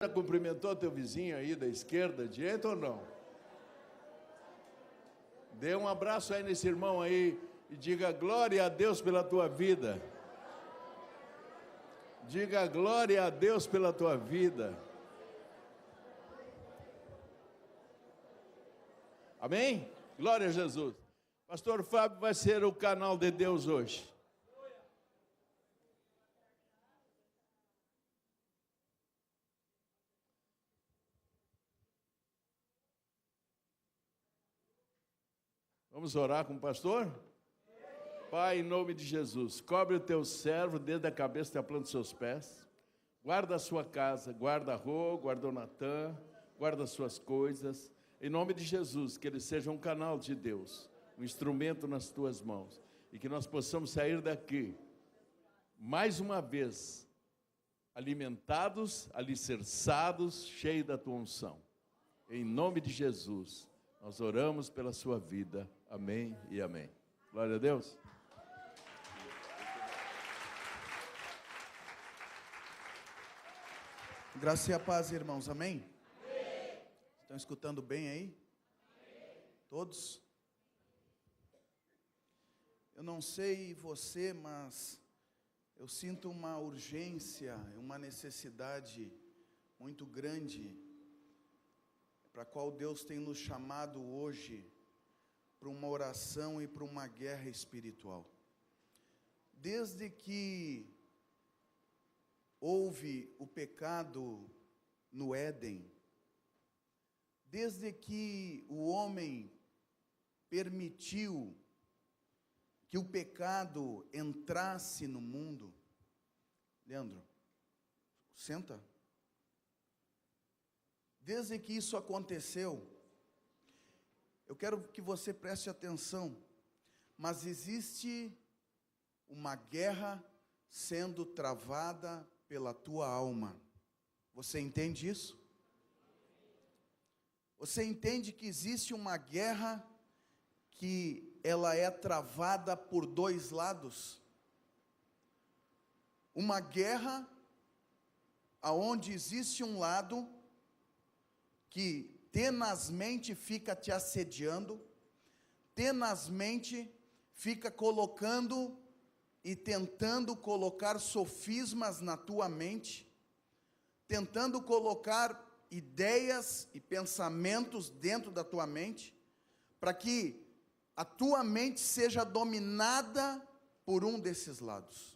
Já cumprimentou teu vizinho aí da esquerda, direita ou não? Dê um abraço aí nesse irmão aí e diga glória a Deus pela tua vida. Diga glória a Deus pela tua vida. Amém? Glória a Jesus. Pastor Fábio vai ser o canal de Deus hoje. Vamos orar com o pastor? Pai, em nome de Jesus, cobre o teu servo desde a cabeça até a planta dos seus pés. Guarda a sua casa, guarda a Rô, guarda o Natan, guarda as suas coisas. Em nome de Jesus, que ele seja um canal de Deus, um instrumento nas tuas mãos. E que nós possamos sair daqui, mais uma vez, alimentados, alicerçados, cheios da tua unção. Em nome de Jesus, nós oramos pela sua vida. Amém e amém. Glória a Deus. Graça e a paz, irmãos. Amém? Amém. Estão escutando bem aí? Amém. Todos? Eu não sei você, mas eu sinto uma urgência, uma necessidade muito grande, para a qual Deus tem nos chamado hoje, para uma oração e para uma guerra espiritual. Desde que houve o pecado no Éden, desde que o homem permitiu que o pecado entrasse no mundo. Leandro, senta. Desde que isso aconteceu, eu quero que você preste atenção, mas existe uma guerra sendo travada pela tua alma. Você entende isso? Você entende que existe uma guerra que ela é travada por dois lados? Uma guerra aonde existe um lado que tenazmente fica te assediando, tenazmente fica colocando e tentando colocar sofismas na tua mente, tentando colocar ideias e pensamentos dentro da tua mente, para que a tua mente seja dominada por um desses lados.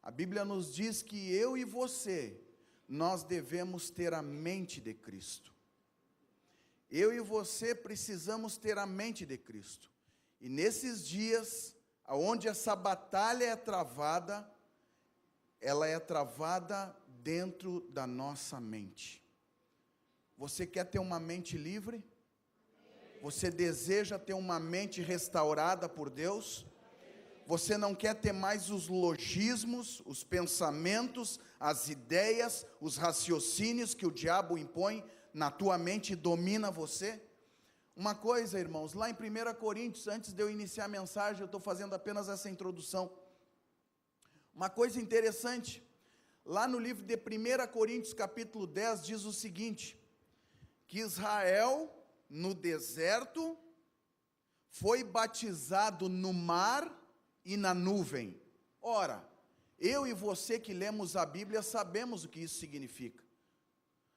A Bíblia nos diz que eu e você, nós devemos ter a mente de Cristo. Eu e você precisamos ter a mente de Cristo. E nesses dias, onde essa batalha é travada, ela é travada dentro da nossa mente. Você quer ter uma mente livre? Você deseja ter uma mente restaurada por Deus? Você não quer ter mais os logismos, os pensamentos, as ideias, os raciocínios que o diabo impõe na tua mente e domina você? Uma coisa, irmãos, lá em 1 Coríntios, antes de eu iniciar a mensagem, eu estou fazendo apenas essa introdução. Uma coisa interessante, lá no livro de 1 Coríntios, capítulo 10, diz o seguinte, que Israel, no deserto, foi batizado no mar e na nuvem. Ora, eu e você que lemos a Bíblia sabemos o que isso significa.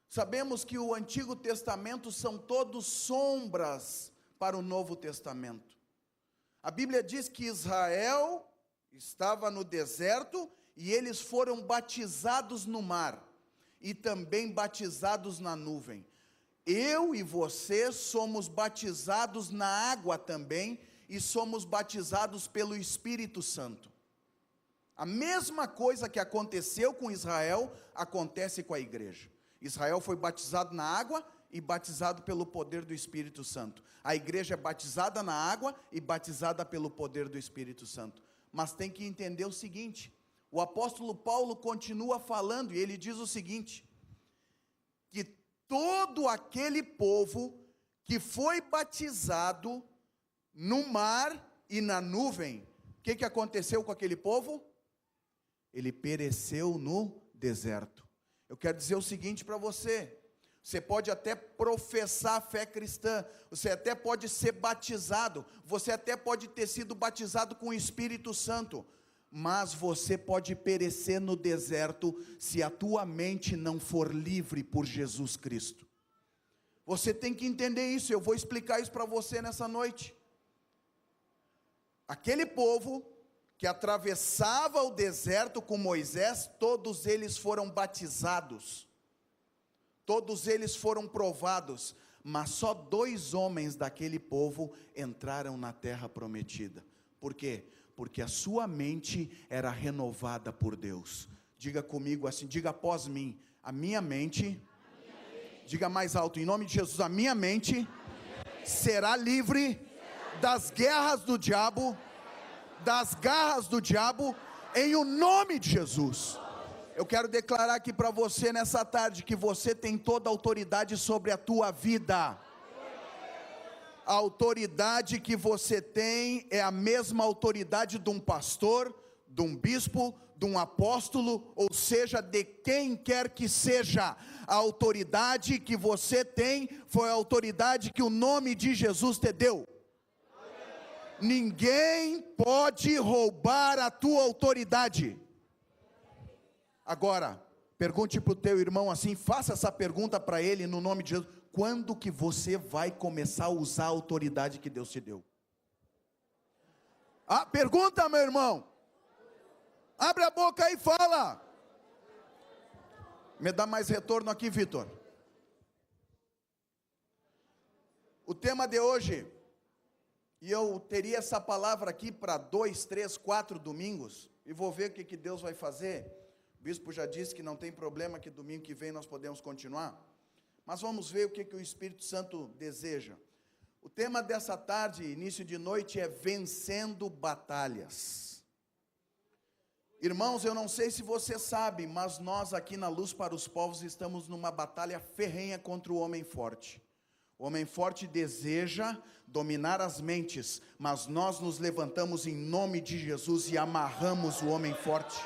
Sabemos que o Antigo Testamento são todos sombras para o Novo Testamento. A Bíblia diz que Israel estava no deserto e eles foram batizados no mar e também batizados na nuvem. Eu e você somos batizados na água também e somos batizados pelo Espírito Santo. A mesma coisa que aconteceu com Israel, acontece com a igreja. Israel foi batizado na água e batizado pelo poder do Espírito Santo. A igreja é batizada na água e batizada pelo poder do Espírito Santo. Mas tem que entender o seguinte, o apóstolo Paulo continua falando e ele diz o seguinte, que todo aquele povo que foi batizado no mar e na nuvem, o que aconteceu com aquele povo? Ele pereceu no deserto. Eu quero dizer o seguinte para você: você pode até professar a fé cristã, você até pode ser batizado, você até pode ter sido batizado com o Espírito Santo, mas você pode perecer no deserto se a tua mente não for livre por Jesus Cristo. Você tem que entender isso. Eu vou explicar isso para você nessa noite. Aquele povo que atravessava o deserto com Moisés, todos eles foram batizados, todos eles foram provados, mas só 2 homens daquele povo entraram na terra prometida. Por quê? Porque a sua mente era renovada por Deus. Diga comigo assim, diga após mim: a minha mente, diga mais alto, em nome de Jesus, a minha mente será livre das guerras do diabo, das garras do diabo, em o nome de Jesus. Eu quero declarar aqui para você nessa tarde que você tem toda a autoridade sobre a tua vida. A autoridade que você tem é a mesma autoridade de um pastor, de um bispo, de um apóstolo, ou seja, de quem quer que seja. A autoridade que você tem foi a autoridade que o nome de Jesus te deu. Ninguém pode roubar a tua autoridade. Agora, pergunte para o teu irmão assim, faça essa pergunta para ele no nome de Jesus: quando que você vai começar a usar a autoridade que Deus te deu? Pergunta, meu irmão. Abre a boca aí e fala. Me dá mais retorno aqui, Vitor. O tema de hoje, e eu teria essa palavra aqui para 2, 3, 4 domingos, e vou ver o que Deus vai fazer. O bispo já disse que não tem problema, que domingo que vem nós podemos continuar. Mas vamos ver o que o Espírito Santo deseja. O tema dessa tarde, início de noite, é vencendo batalhas. Irmãos, eu não sei se você sabe, mas nós aqui na Luz para os Povos estamos numa batalha ferrenha contra o homem forte. O homem forte deseja dominar as mentes, mas nós nos levantamos em nome de Jesus e amarramos o homem forte.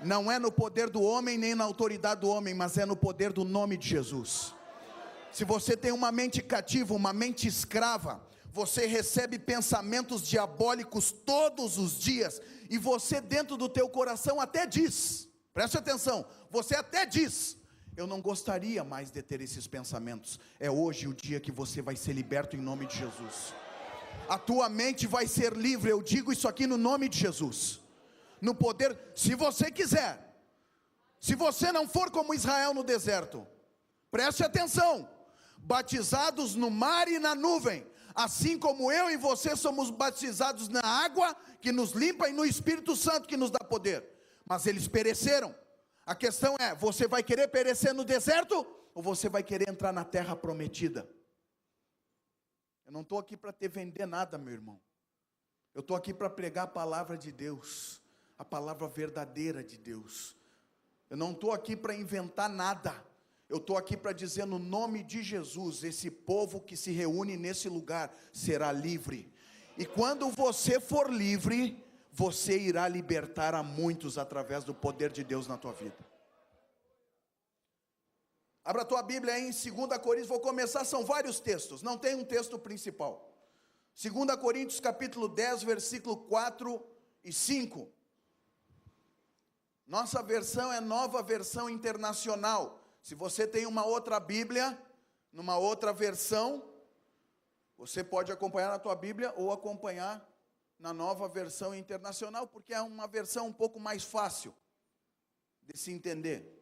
Não é no poder do homem, nem na autoridade do homem, mas é no poder do nome de Jesus. Se você tem uma mente cativa, uma mente escrava, você recebe pensamentos diabólicos todos os dias, e você dentro do teu coração até diz, preste atenção, você até diz: eu não gostaria mais de ter esses pensamentos. É hoje o dia que você vai ser liberto em nome de Jesus. A tua mente vai ser livre, eu digo isso aqui no nome de Jesus. No poder, se você quiser, se você não for como Israel no deserto, preste atenção, batizados no mar e na nuvem, assim como eu e você somos batizados na água que nos limpa e no Espírito Santo que nos dá poder, mas eles pereceram. A questão é, você vai querer perecer no deserto, ou você vai querer entrar na terra prometida? Eu não estou aqui para te vender nada, meu irmão, eu estou aqui para pregar a palavra de Deus, a palavra verdadeira de Deus. Eu não estou aqui para inventar nada, eu estou aqui para dizer no nome de Jesus, esse povo que se reúne nesse lugar será livre, e quando você for livre, você irá libertar a muitos através do poder de Deus na tua vida. Abra a tua Bíblia aí em 2 Coríntios, vou começar, são vários textos, não tem um texto principal. 2 Coríntios capítulo 10, versículo 4 e 5. Nossa versão é Nova Versão Internacional. Se você tem uma outra Bíblia, numa outra versão, você pode acompanhar na tua Bíblia ou acompanhar na Nova Versão Internacional, porque é uma versão um pouco mais fácil de se entender.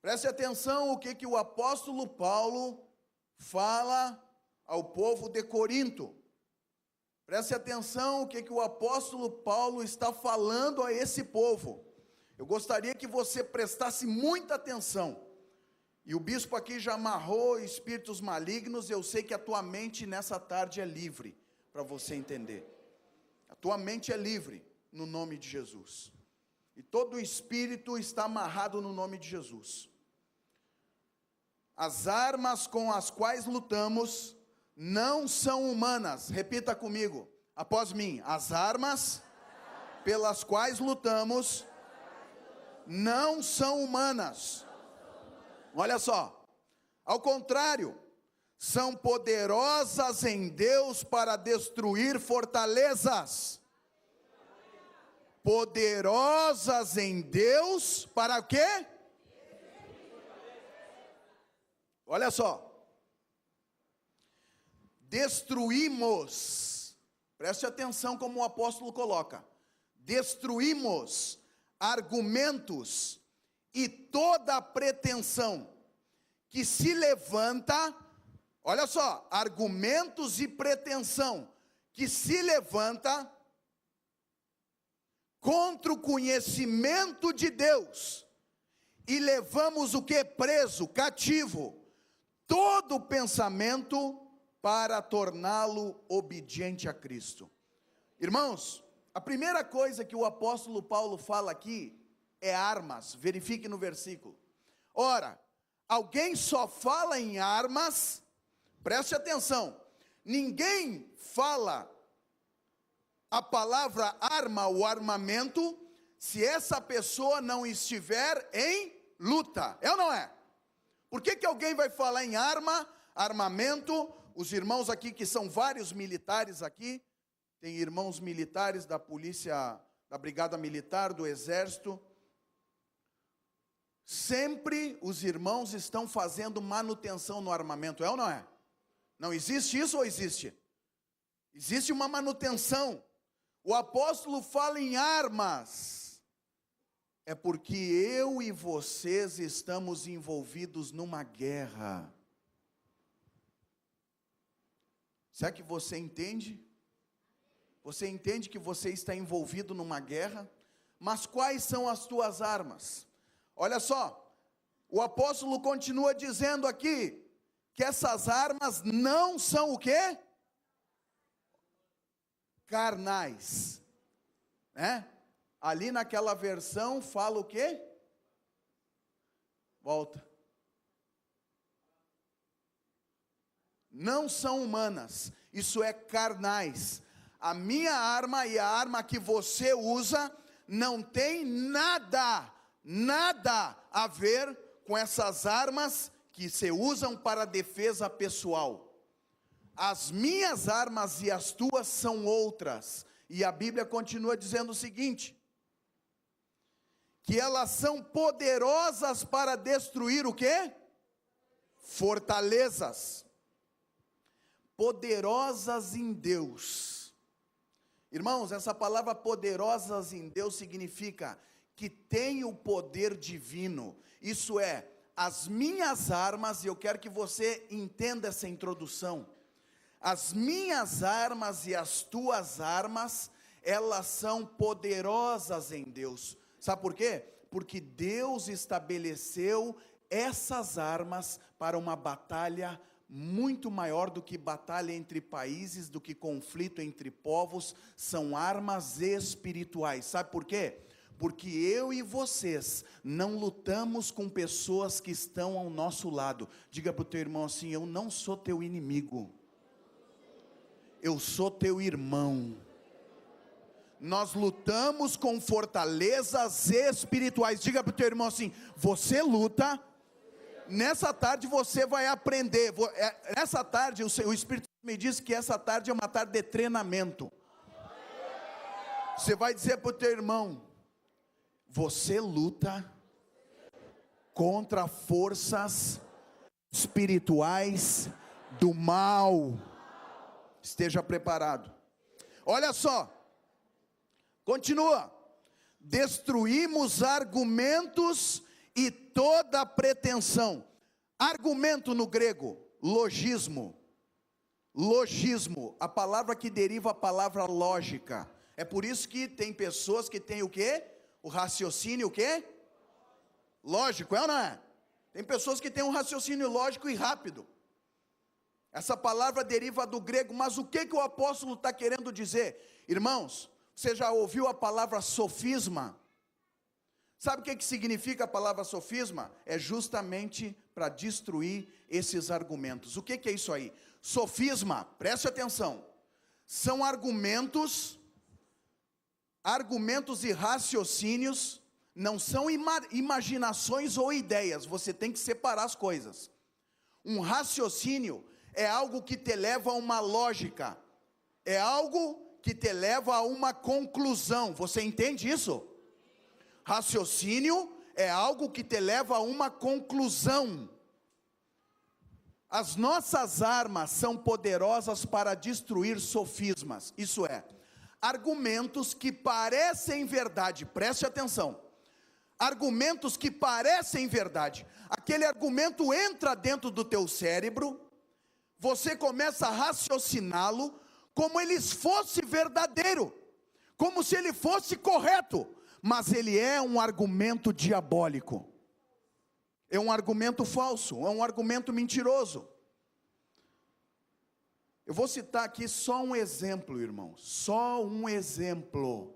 Preste atenção o que o apóstolo Paulo fala ao povo de Corinto. Preste atenção o que o apóstolo Paulo está falando a esse povo. Eu gostaria que você prestasse muita atenção. E o bispo aqui já amarrou espíritos malignos. Eu sei que a tua mente nessa tarde é livre, para você entender. A tua mente é livre no nome de Jesus. E todo espírito está amarrado no nome de Jesus. As armas com as quais lutamos não são humanas. Repita comigo, após mim: as armas pelas quais lutamos não são humanas. Olha só, ao contrário, são poderosas em Deus para destruir fortalezas. Poderosas em Deus para o quê? Olha só. Destruímos, preste atenção como o apóstolo coloca. Destruímos argumentos e toda pretensão que se levanta, olha só, argumentos e pretensão que se levanta contra o conhecimento de Deus, e levamos o que? Preso, cativo, todo pensamento para torná-lo obediente a Cristo. Irmãos, a primeira coisa que o apóstolo Paulo fala aqui é armas, verifique no versículo. Ora, alguém só fala em armas, preste atenção, ninguém fala a palavra arma ou armamento, se essa pessoa não estiver em luta, é ou não é? Por que alguém vai falar em arma, armamento? Os irmãos aqui, que são vários militares aqui, tem irmãos militares da polícia, da brigada militar, do exército, sempre os irmãos estão fazendo manutenção no armamento, é ou não é? Não existe isso ou existe? Existe uma manutenção. O apóstolo fala em armas, é porque eu e vocês estamos envolvidos numa guerra. Será que você entende? Você entende que você está envolvido numa guerra? Mas quais são as tuas armas? Olha só, o apóstolo continua dizendo aqui, que essas armas não são o quê? Carnais, né? Ali naquela versão fala o quê? Volta. Não são humanas, isso é carnais. A minha arma e a arma que você usa não tem nada a ver com essas armas que se usam para defesa pessoal. As minhas armas e as tuas são outras. E a Bíblia continua dizendo o seguinte, que elas são poderosas para destruir o quê? Fortalezas. Poderosas em Deus. Irmãos, essa palavra poderosas em Deus significa que tem o poder divino. Isso é, as minhas armas, e eu quero que você entenda essa introdução. As minhas armas e as tuas armas, elas são poderosas em Deus. Sabe por quê? Porque Deus estabeleceu essas armas para uma batalha muito maior do que batalha entre países, do que conflito entre povos. São armas espirituais. Sabe por quê? Porque eu e vocês não lutamos com pessoas que estão ao nosso lado. Diga para o teu irmão assim: eu não sou teu inimigo, eu sou teu irmão. Nós lutamos com fortalezas espirituais. Diga para o teu irmão assim: você luta. Nessa tarde você vai aprender. Nessa tarde o Espírito me diz que essa tarde é uma tarde de treinamento. Você vai dizer para o teu irmão: você luta contra forças espirituais do mal. Esteja preparado. Olha só, continua. Destruímos argumentos e toda pretensão. Argumento no grego, logismo. Logismo, a palavra que deriva a palavra lógica. É por isso que tem pessoas que têm o quê? O raciocínio o quê? Lógico, é ou não é? Tem pessoas que têm um raciocínio lógico e rápido. Essa palavra deriva do grego, mas o que o apóstolo está querendo dizer? Irmãos, você já ouviu a palavra sofisma? Sabe o que significa a palavra sofisma? É justamente para destruir esses argumentos. O que é isso aí? Sofisma, preste atenção, são argumentos e raciocínios não são imaginações ou ideias, você tem que separar as coisas. Um raciocínio é algo que te leva a uma lógica, é algo que te leva a uma conclusão, você entende isso? Raciocínio é algo que te leva a uma conclusão. As nossas armas são poderosas para destruir sofismas, isso é, argumentos que parecem verdade, preste atenção, argumentos que parecem verdade, aquele argumento entra dentro do teu cérebro, você começa a raciociná-lo, como ele fosse verdadeiro, como se ele fosse correto, mas ele é um argumento diabólico, é um argumento falso, é um argumento mentiroso. Eu vou citar aqui só um exemplo, irmãos, só um exemplo,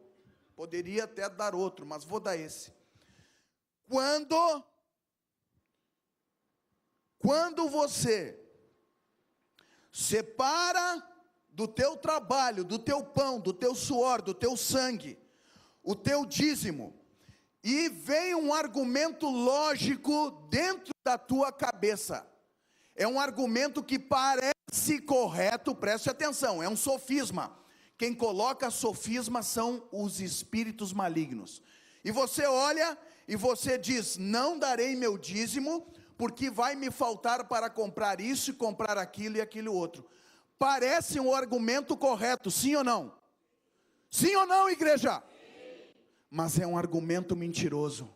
poderia até dar outro, mas vou dar esse. Quando você separa do teu trabalho, do teu pão, do teu suor, do teu sangue, o teu dízimo, e vem um argumento lógico dentro da tua cabeça, é um argumento que parece correto, preste atenção, é um sofisma, quem coloca sofisma são os espíritos malignos, e você olha, e você diz, não darei meu dízimo, porque vai me faltar para comprar isso, comprar aquilo e aquilo outro, parece um argumento correto, sim ou não? Sim ou não, igreja? Sim. Mas é um argumento mentiroso.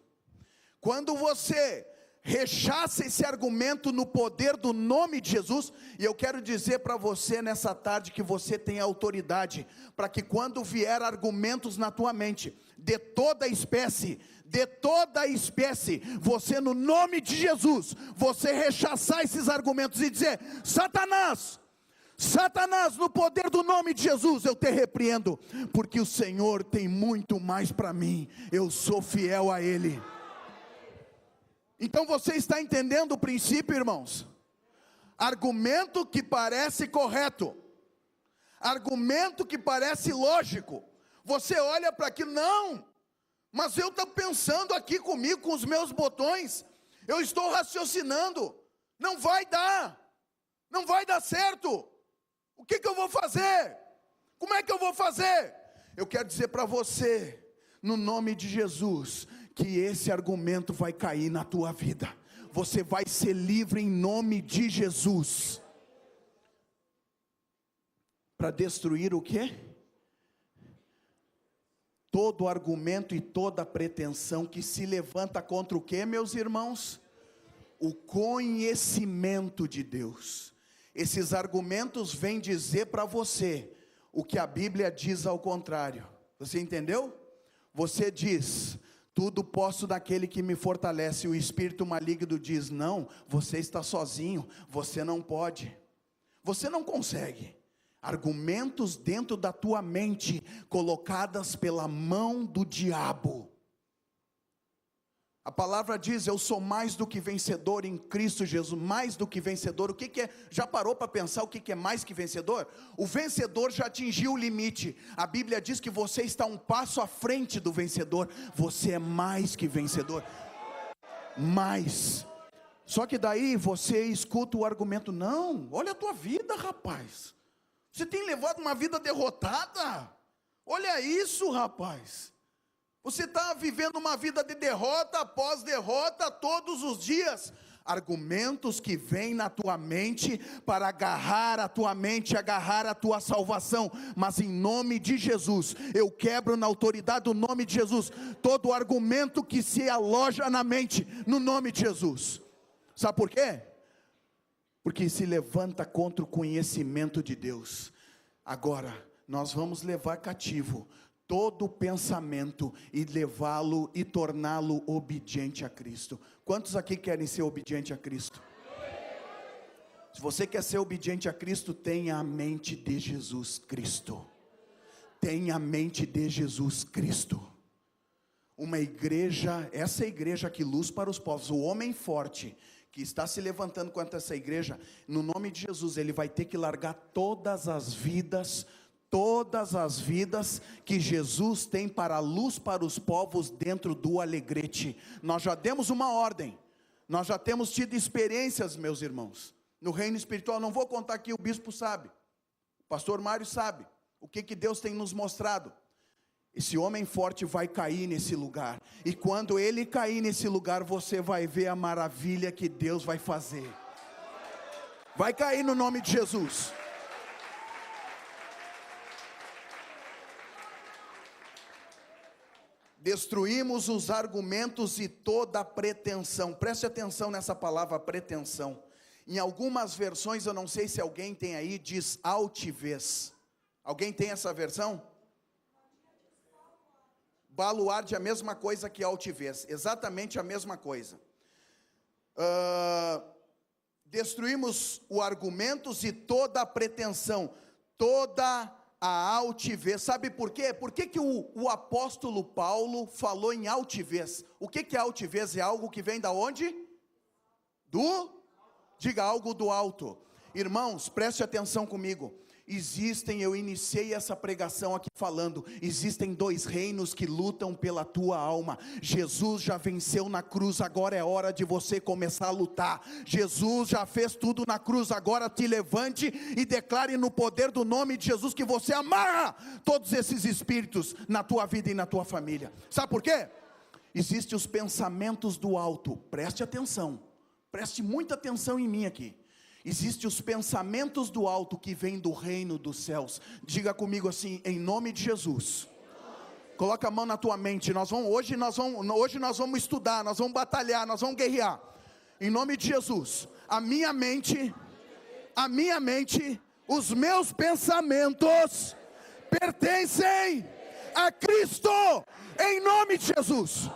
Quando você rechaça esse argumento no poder do nome de Jesus, e eu quero dizer para você nessa tarde que você tem autoridade, para que quando vier argumentos na tua mente, de toda espécie, você no nome de Jesus, você rechaçar esses argumentos e dizer, Satanás, no poder do nome de Jesus, eu te repreendo, porque o Senhor tem muito mais para mim, eu sou fiel a Ele. Então você está entendendo o princípio, irmãos? Argumento que parece correto, argumento que parece lógico, você olha para aquilo, não, mas eu estou pensando aqui comigo, com os meus botões, eu estou raciocinando, não vai dar certo, o que eu vou fazer? Como é que eu vou fazer? Eu quero dizer para você, no nome de Jesus, que esse argumento vai cair na tua vida, você vai ser livre em nome de Jesus, para destruir o quê? Todo argumento e toda pretensão que se levanta contra o quê, meus irmãos? O conhecimento de Deus. Esses argumentos vêm dizer para você o que a Bíblia diz ao contrário. Você entendeu? Você diz, tudo posso naquele que me fortalece. O espírito maligno diz, não, você está sozinho, você não pode, você não consegue. Argumentos dentro da tua mente, colocadas pela mão do diabo. A palavra diz, eu sou mais do que vencedor em Cristo Jesus, mais do que vencedor. O que é? Já parou para pensar o que é mais que vencedor? O vencedor já atingiu o limite, a Bíblia diz que você está um passo à frente do vencedor, você é mais que vencedor, mais. Só que daí você escuta o argumento, não, olha a tua vida, rapaz, você tem levado uma vida derrotada, olha isso, rapaz. Você está vivendo uma vida de derrota após derrota todos os dias. Argumentos que vêm na tua mente para agarrar a tua mente, agarrar a tua salvação. Mas em nome de Jesus, eu quebro na autoridade do nome de Jesus todo argumento que se aloja na mente, no nome de Jesus. Sabe por quê? Porque se levanta contra o conhecimento de Deus. Agora, nós vamos levar cativo todo pensamento e levá-lo e torná-lo obediente a Cristo. Quantos aqui querem ser obediente a Cristo? Se você quer ser obediente a Cristo, tenha a mente de Jesus Cristo. Tenha a mente de Jesus Cristo. Uma igreja, essa igreja que luz para os povos, o homem forte que está se levantando contra essa igreja, no nome de Jesus, ele vai ter que largar todas as vidas, todas as vidas que Jesus tem para a luz para os povos dentro do Alegrete. Nós já demos uma ordem, nós já temos tido experiências, meus irmãos, no reino espiritual. Não vou contar aqui, o bispo sabe, o pastor Mário sabe, o que Deus tem nos mostrado. Esse homem forte vai cair nesse lugar, e quando ele cair nesse lugar, você vai ver a maravilha que Deus vai fazer. Vai cair no nome de Jesus. Destruímos os argumentos e toda a pretensão. Preste atenção nessa palavra pretensão. Em algumas versões, eu não sei se alguém tem aí, diz altivez. Alguém tem essa versão? Baluarde é a mesma coisa que altivez, exatamente a mesma coisa. Destruímos os argumentos e toda a pretensão, toda a altivez. Sabe por quê? Por que o apóstolo Paulo falou em altivez? O que é altivez? É algo que vem da onde? Diga, algo do alto. Irmãos, preste atenção comigo. Eu iniciei essa pregação aqui falando, existem dois reinos que lutam pela tua alma. Jesus já venceu na cruz, agora é hora de você começar a lutar. Jesus já fez tudo na cruz, agora te levante e declare no poder do nome de Jesus que você amarra todos esses espíritos na tua vida e na tua família. Sabe por quê? Existem os pensamentos do alto. Preste atenção, preste muita atenção em mim aqui. Existem os pensamentos do alto que vêm do reino dos céus. Diga comigo assim, em nome de Jesus. Coloca a mão na tua mente. Hoje nós vamos estudar, nós vamos batalhar, nós vamos guerrear. Em nome de Jesus. A minha mente, os meus pensamentos pertencem a Cristo. Em nome de Jesus.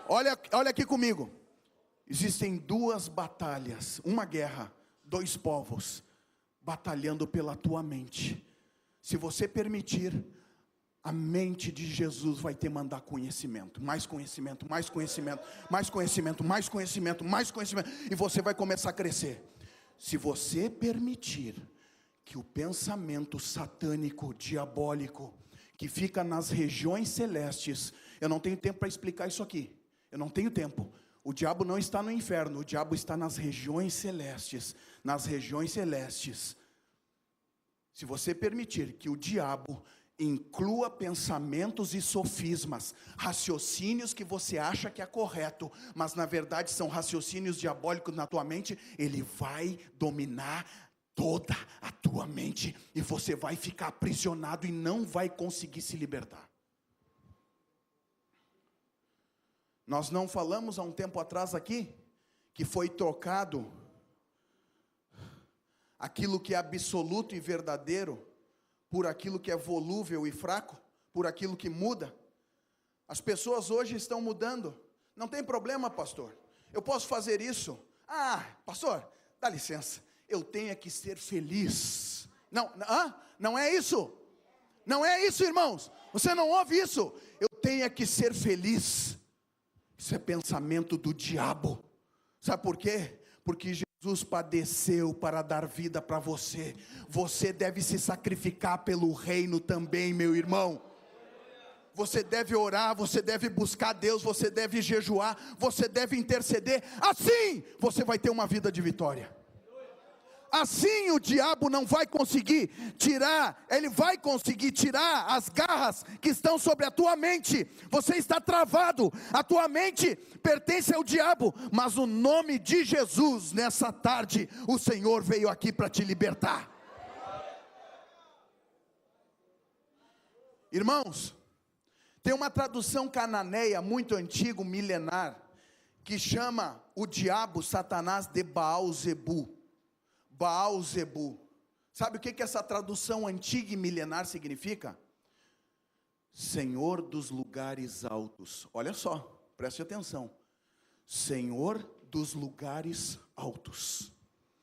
Olha aqui comigo. Existem duas batalhas, uma guerra. Dois povos batalhando pela tua mente. Se você permitir, a mente de Jesus vai te mandar conhecimento, mais conhecimento, mais conhecimento, mais conhecimento, mais conhecimento, mais conhecimento, e você vai começar a crescer. Se você permitir que o pensamento satânico, diabólico, que fica nas regiões celestes, eu não tenho tempo para explicar isso aqui, eu não tenho tempo. O diabo não está no inferno, o diabo está nas regiões celestes. Nas regiões celestes. Se você permitir que o diabo inclua pensamentos e sofismas, raciocínios que você acha que é correto, mas na verdade são raciocínios diabólicos na tua mente, ele vai dominar toda a tua mente, e você vai ficar aprisionado e não vai conseguir se libertar. Nós não falamos há um tempo atrás aqui, que foi trocado aquilo que é absoluto e verdadeiro, por aquilo que é volúvel e fraco, por aquilo que muda. As pessoas hoje estão mudando. Não tem problema, pastor, eu posso fazer isso. Pastor, dá licença, eu tenho que ser feliz. Não é isso. Não é isso, irmãos. Você não ouve isso. Eu tenho que ser feliz. Isso é pensamento do diabo. Sabe por quê? Porque Jesus padeceu para dar vida para você. Você deve se sacrificar pelo reino também, meu irmão. Você deve orar, você deve buscar Deus, você deve jejuar, você deve interceder. Assim você vai ter uma vida de vitória. Assim o diabo não vai conseguir tirar, ele vai conseguir tirar as garras que estão sobre a tua mente. Você está travado, a tua mente pertence ao diabo, mas o nome de Jesus, nessa tarde, o Senhor veio aqui para te libertar. Irmãos, tem uma tradução cananeia muito antiga, milenar, que chama o diabo, Satanás, de Baal-zebu. Baal-zebu. Sabe o que essa tradução antiga e milenar significa? Senhor dos lugares altos. Olha só, preste atenção. Senhor dos lugares altos.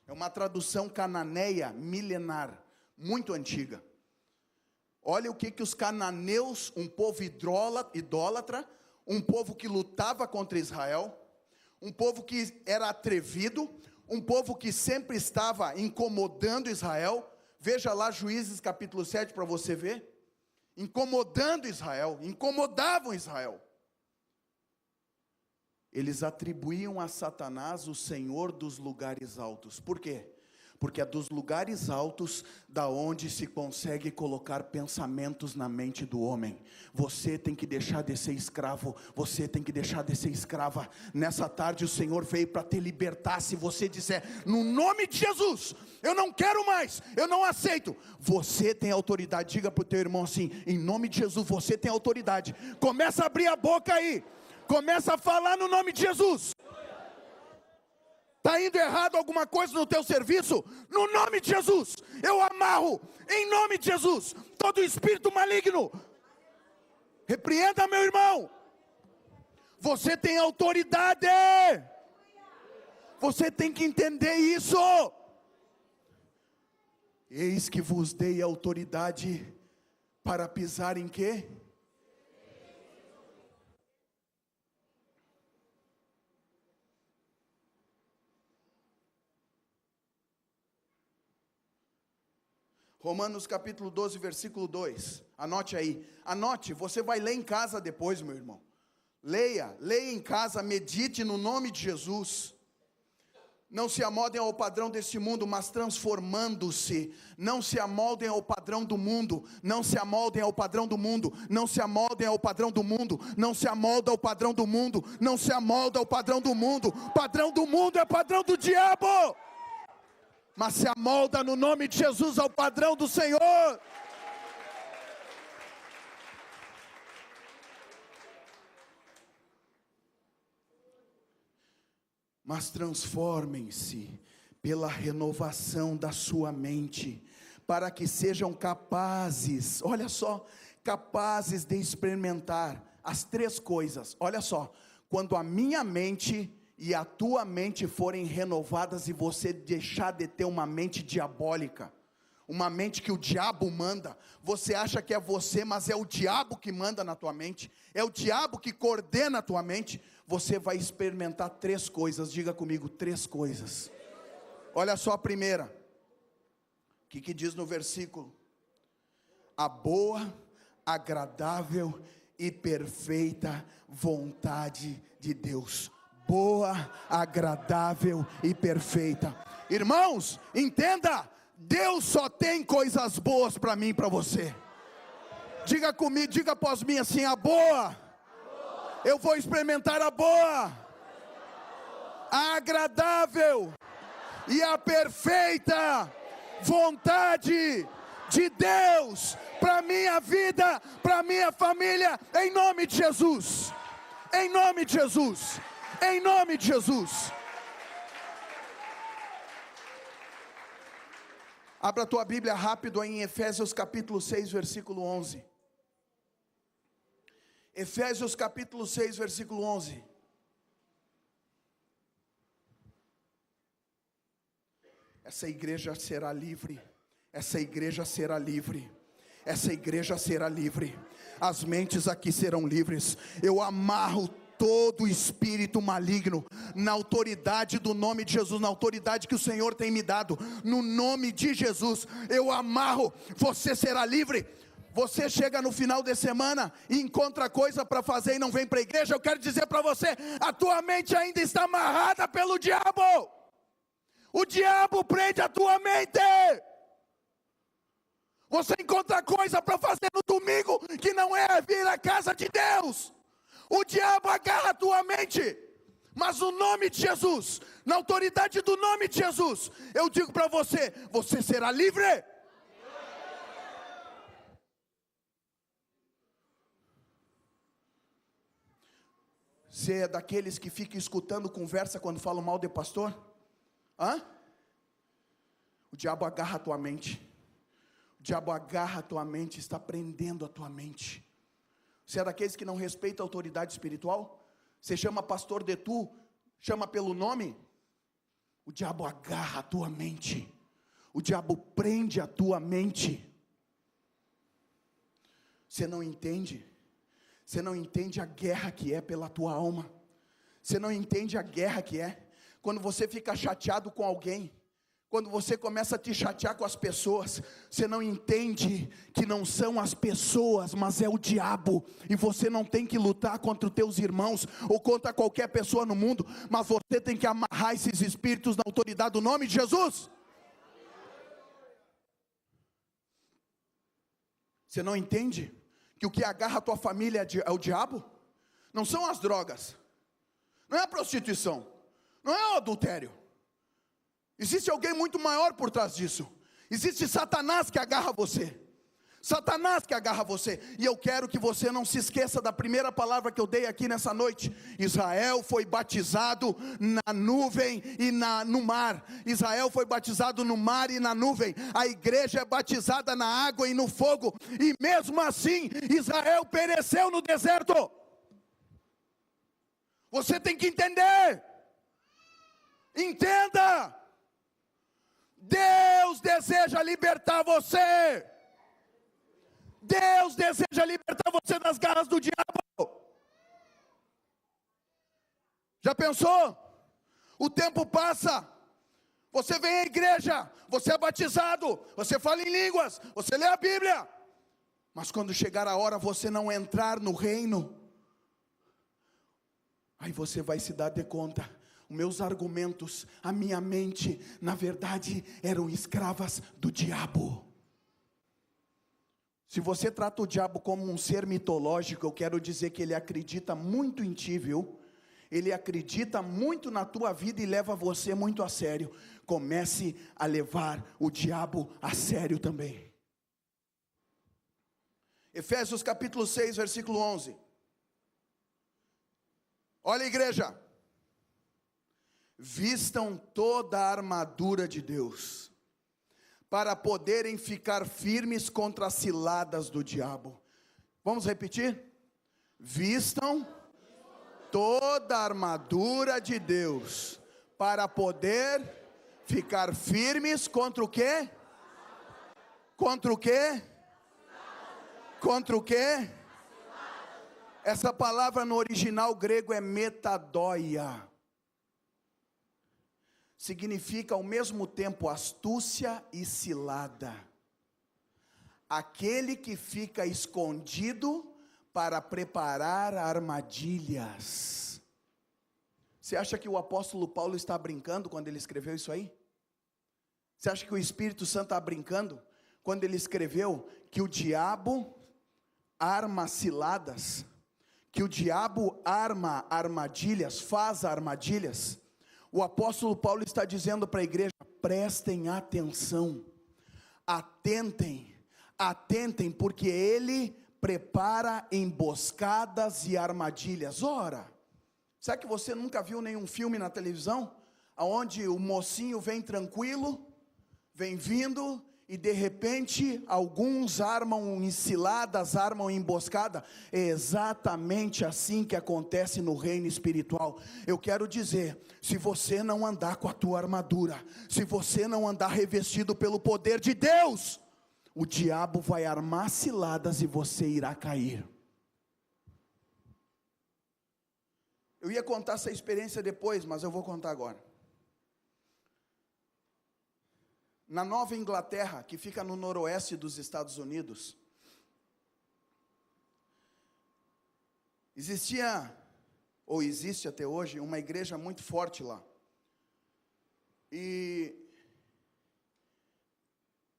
É uma tradução cananeia milenar, muito antiga. Olha o que os cananeus, um povo idólatra, um povo que lutava contra Israel, um povo que era atrevido, um povo que sempre estava incomodando Israel, Veja lá Juízes capítulo 7 para você ver. Incomodando Israel, incomodavam Israel. Eles atribuíam a Satanás o Senhor dos lugares altos. Por quê? Porque é dos lugares altos da onde se consegue colocar pensamentos na mente do homem. Você tem que deixar de ser escravo, você tem que deixar de ser escrava. Nessa tarde o Senhor veio para te libertar. Se você disser, no nome de Jesus, eu não quero mais, eu não aceito, você tem autoridade. Diga para o teu irmão assim, em nome de Jesus, você tem autoridade. Começa a abrir a boca aí, começa a falar no nome de Jesus. Está indo errado alguma coisa no teu serviço? No nome de Jesus, eu amarro, em nome de Jesus, todo espírito maligno. Repreenda, meu irmão. Você tem autoridade. Você tem que entender isso. Eis que vos dei autoridade para pisar em quê? Romanos capítulo 12, versículo 2, anote aí, anote, você vai ler em casa depois, meu irmão, leia em casa, medite no nome de Jesus. Não se amoldem ao padrão deste mundo, mas transformando-se. Não se amoldem ao padrão do mundo, não se amoldem ao padrão do mundo, não se amoldem ao padrão do mundo, não se amolda ao padrão do mundo, não se amolda ao padrão do mundo. Padrão do mundo é padrão do diabo. Mas se amolda no nome de Jesus ao padrão do Senhor. Mas transformem-se pela renovação da sua mente, para que sejam capazes, olha só, capazes de experimentar as três coisas. Olha só, quando a minha mente e a tua mente forem renovadas e você deixar de ter uma mente diabólica, uma mente que o diabo manda, você acha que é você, mas é o diabo que manda na tua mente, é o diabo que coordena a tua mente. Você vai experimentar três coisas, diga comigo, três coisas. Olha só a primeira, o que diz no versículo? A boa, agradável e perfeita vontade de Deus. Boa, agradável e perfeita. Irmãos, entenda, Deus só tem coisas boas para mim e para você. Diga comigo, diga após mim assim, a boa. Eu vou experimentar a boa, a agradável e a perfeita vontade de Deus para minha vida, para minha família, em nome de Jesus. Em nome de Jesus. Em nome de Jesus. Abra a tua Bíblia rápido aí em Efésios capítulo 6, versículo 11. Efésios capítulo 6, versículo 11. Essa igreja será livre. Essa igreja será livre. Essa igreja será livre. As mentes aqui serão livres. Eu amarro todo espírito maligno, na autoridade do nome de Jesus, na autoridade que o Senhor tem me dado, no nome de Jesus, eu amarro, você será livre. Você chega no final de semana e encontra coisa para fazer e não vem para a igreja, eu quero dizer para você, a tua mente ainda está amarrada pelo diabo. O diabo prende a tua mente. Você encontra coisa para fazer no domingo que não é vir à casa de Deus. O diabo agarra a tua mente, mas no nome de Jesus, na autoridade do nome de Jesus, eu digo para você, você será livre. Você é daqueles que fica escutando conversa quando falam mal de pastor? Hã? O diabo agarra a tua mente. O diabo agarra a tua mente, está prendendo a tua mente. Você é daqueles que não respeita a autoridade espiritual? Você chama pastor de tu, chama pelo nome? O diabo agarra a tua mente. O diabo prende a tua mente. Você não entende? Você não entende a guerra que é pela tua alma. Você não entende a guerra que é. Quando você fica chateado com alguém, Quando você começa a te chatear com as pessoas, você não entende que não são as pessoas, mas é o diabo. E você não tem que lutar contra os teus irmãos, ou contra qualquer pessoa no mundo, mas você tem que amarrar esses espíritos na autoridade do nome de Jesus. Você não entende que o que agarra a tua família é o diabo? Não são as drogas, não é a prostituição, não é o adultério. Existe alguém muito maior por trás disso. Existe Satanás que agarra você. Satanás que agarra você. E eu quero que você não se esqueça da primeira palavra que eu dei aqui nessa noite. Israel foi batizado na nuvem e no mar. Israel foi batizado no mar e na nuvem. A igreja é batizada na água e no fogo. E mesmo assim, Israel pereceu no deserto. Você tem que entender. Entenda. Deus deseja libertar você. Deus deseja libertar você das garras do diabo. Já pensou? O tempo passa, você vem à igreja, você é batizado, você fala em línguas, você lê a Bíblia, mas quando chegar a hora você não entrar no reino, aí você vai se dar de conta. Os meus argumentos, a minha mente, na verdade, eram escravas do diabo. Se você trata o diabo como um ser mitológico, eu quero dizer que ele acredita muito em ti, viu? Ele acredita muito na tua vida e leva você muito a sério. Comece a levar o diabo a sério também. Efésios capítulo 6, versículo 11. Olha, igreja. Vistam toda a armadura de Deus, para poderem ficar firmes contra as ciladas do diabo. Vamos repetir? Vistam toda a armadura de Deus, para poder ficar firmes contra o quê? Contra o quê? Contra o quê? Essa palavra no original grego é metanoia. Significa ao mesmo tempo astúcia e cilada. Aquele que fica escondido para preparar armadilhas. Você acha que o apóstolo Paulo está brincando quando ele escreveu isso aí? Você acha que o Espírito Santo está brincando quando ele escreveu que o diabo arma ciladas, que o diabo arma armadilhas, faz armadilhas? O apóstolo Paulo está dizendo para a igreja: prestem atenção, atentem, porque ele prepara emboscadas e armadilhas. Ora, será que você nunca viu nenhum filme na televisão, onde o mocinho vem tranquilo, vem vindo, e de repente alguns armam ciladas, armam emboscada? É exatamente assim que acontece no reino espiritual. Eu quero dizer, se você não andar com a tua armadura, se você não andar revestido pelo poder de Deus, o diabo vai armar ciladas e você irá cair. Eu ia contar essa experiência depois, mas eu vou contar agora. Na Nova Inglaterra, que fica no noroeste dos Estados Unidos, existia, ou existe até hoje, uma igreja muito forte lá. E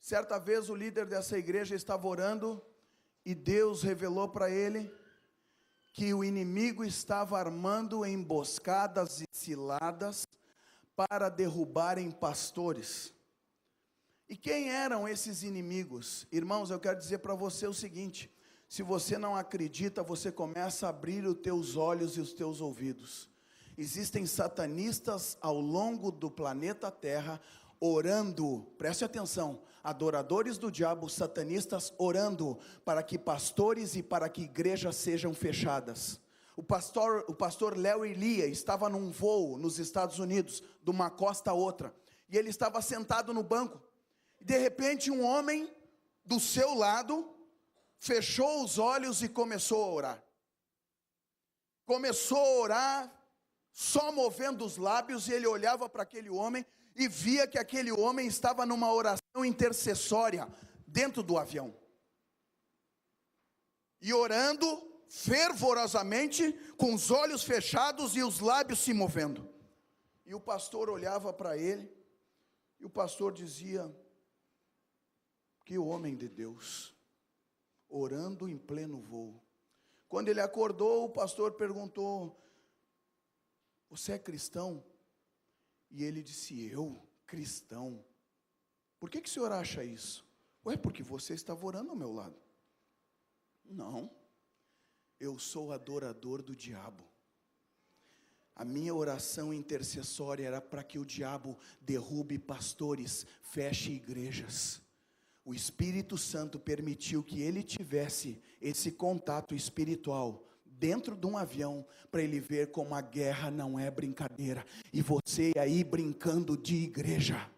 certa vez o líder dessa igreja estava orando, e Deus revelou para ele que o inimigo estava armando emboscadas e ciladas para derrubarem pastores. E quem eram esses inimigos? Irmãos, eu quero dizer para você o seguinte: se você não acredita, você começa a abrir os teus olhos e os teus ouvidos. Existem satanistas ao longo do planeta Terra orando, preste atenção, adoradores do diabo, satanistas orando para que pastores e para que igrejas sejam fechadas. O pastor Larry Lia estava num voo nos Estados Unidos, de uma costa a outra, e ele estava sentado no banco. De repente um homem do seu lado fechou os olhos e começou a orar. Começou a orar, só movendo os lábios, e ele olhava para aquele homem, e via que aquele homem estava numa oração intercessória dentro do avião, e orando fervorosamente, com os olhos fechados e os lábios se movendo. E o pastor olhava para ele, e o pastor dizia: que homem de Deus, orando em pleno voo. Quando ele acordou, o pastor perguntou: você é cristão? E ele disse: eu, cristão? Por que o senhor acha isso? Ué, porque você estava orando ao meu lado. Não, eu sou adorador do diabo. A minha oração intercessória era para que o diabo derrube pastores, feche igrejas. O Espírito Santo permitiu que ele tivesse esse contato espiritual dentro de um avião, para ele ver como a guerra não é brincadeira. E você aí brincando de igreja,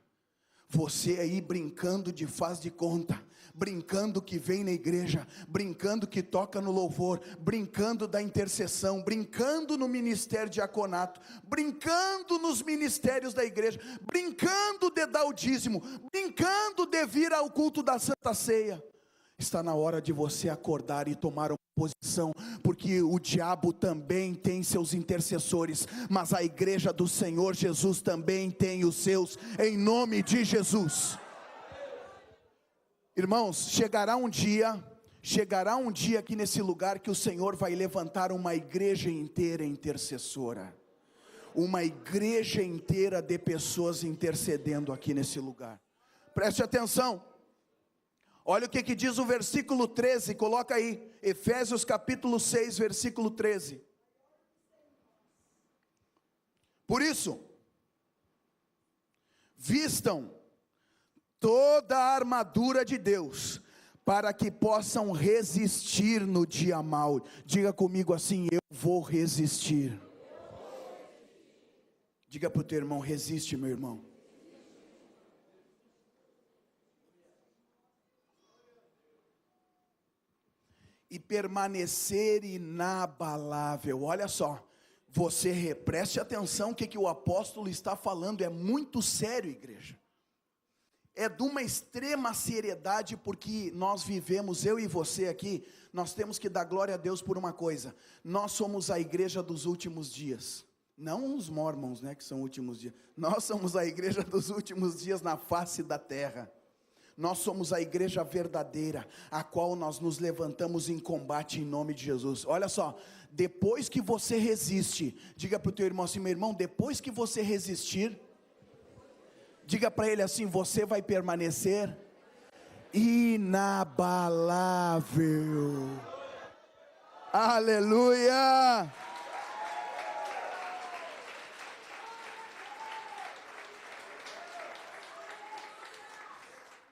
você aí brincando de faz de conta, brincando que vem na igreja, brincando que toca no louvor, brincando da intercessão, brincando no ministério diaconato, brincando nos ministérios da igreja, brincando de dar o dízimo, brincando de vir ao culto da Santa Ceia. Está na hora de você acordar e tomar uma posição, porque o diabo também tem seus intercessores, mas a igreja do Senhor Jesus também tem os seus, em nome de Jesus. Irmãos, chegará um dia aqui nesse lugar que o Senhor vai levantar uma igreja inteira intercessora, uma igreja inteira de pessoas intercedendo aqui nesse lugar. Preste atenção. Olha o que diz o versículo 13, coloca aí, Efésios capítulo 6, versículo 13. Por isso, vistam toda a armadura de Deus, para que possam resistir no dia mau. Diga comigo assim: eu vou resistir. Diga para o teu irmão: resiste, meu irmão. E permanecer inabalável. Olha só, você preste atenção o que o apóstolo está falando, é muito sério, igreja. É de uma extrema seriedade, porque nós vivemos, eu e você aqui, nós temos que dar glória a Deus por uma coisa: nós somos a igreja dos últimos dias. Não os mormons, né, que são últimos dias. Nós somos a igreja dos últimos dias na face da terra. Nós somos a igreja verdadeira, a qual nós nos levantamos em combate em nome de Jesus. Olha só, depois que você resiste, diga para o teu irmão assim: meu irmão, depois que você resistir, diga para ele assim: você vai permanecer inabalável. Aleluia!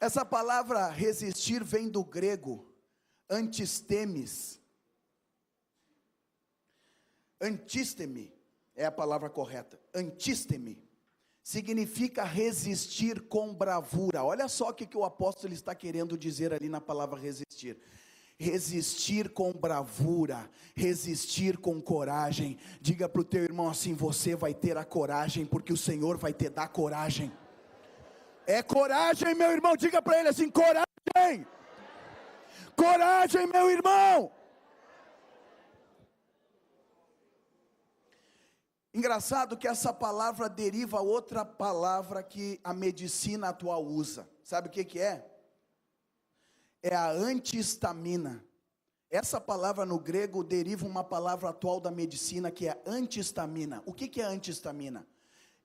Essa palavra resistir vem do grego antistemes. Antisteme é a palavra correta. Antisteme significa resistir com bravura. Olha só o que o apóstolo está querendo dizer ali na palavra resistir. Resistir com bravura, resistir com coragem. Diga para o teu irmão assim: você vai ter a coragem, porque o Senhor vai te dar coragem. É coragem, meu irmão. Diga para ele assim: coragem, coragem, meu irmão. Engraçado que essa palavra deriva outra palavra que a medicina atual usa. Sabe o que é? É a antihistamina. Essa palavra no grego deriva uma palavra atual da medicina, que é antihistamina. O que é antihistamina?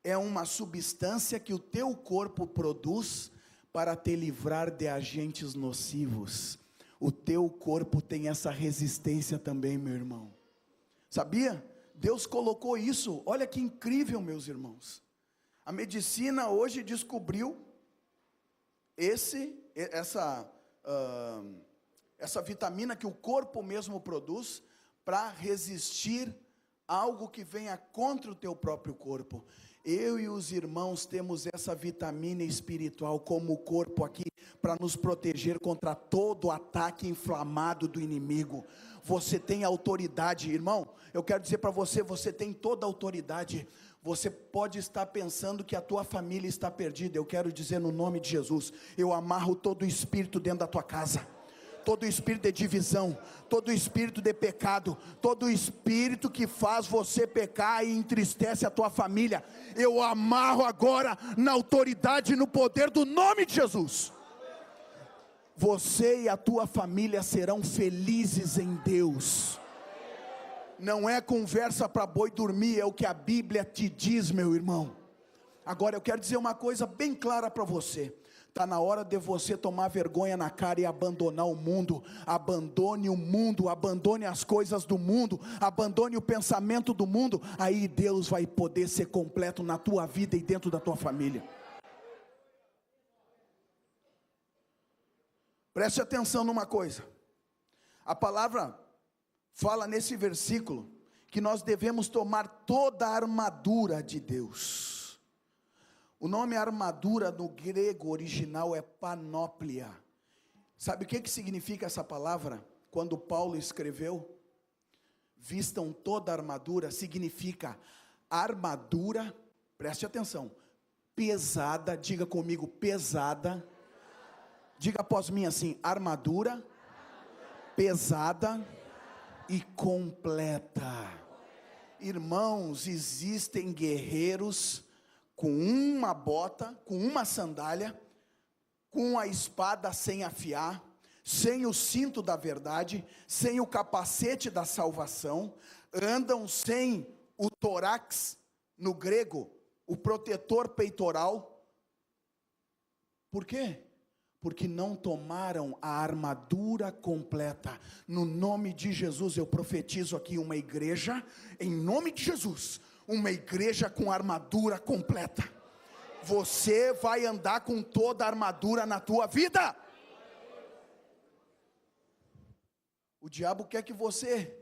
É uma substância que o teu corpo produz para te livrar de agentes nocivos. O teu corpo tem essa resistência também, meu irmão. Sabia? Deus colocou isso. Olha que incrível, meus irmãos. A medicina hoje descobriu essa vitamina que o corpo mesmo produz para resistir a algo que venha contra o teu próprio corpo. Eu e os irmãos temos essa vitamina espiritual como corpo aqui, para nos proteger contra todo ataque inflamado do inimigo. Você tem autoridade, irmão, eu quero dizer para você, você tem toda a autoridade. Você pode estar pensando que a tua família está perdida, eu quero dizer no nome de Jesus, eu amarro todo espírito dentro da tua casa, todo espírito de divisão, todo espírito de pecado, todo espírito que faz você pecar e entristece a tua família, eu amarro agora na autoridade e no poder do nome de Jesus. Você e a tua família serão felizes em Deus. Não é conversa para boi dormir, é o que a Bíblia te diz, meu irmão. Agora eu quero dizer uma coisa bem clara para você. Está na hora de você tomar vergonha na cara e abandonar o mundo. Abandone o mundo, abandone as coisas do mundo, abandone o pensamento do mundo. Aí Deus vai poder ser completo na tua vida e dentro da tua família. Preste atenção numa coisa. A palavra fala nesse versículo que nós devemos tomar toda a armadura de Deus. O nome armadura no grego original é panóplia. Sabe o que significa essa palavra? Quando Paulo escreveu, vistam toda a armadura, significa armadura, preste atenção, pesada, diga comigo, pesada. Diga após mim assim, armadura, pesada e completa. Irmãos, existem guerreiros com uma bota, com uma sandália, com a espada sem afiar, sem o cinto da verdade, sem o capacete da salvação, andam sem o tórax, no grego, o protetor peitoral. Por quê? Porque não tomaram a armadura completa. No nome de Jesus eu profetizo aqui uma igreja, em nome de Jesus, uma igreja com armadura completa. Você vai andar com toda a armadura na tua vida. O diabo quer que você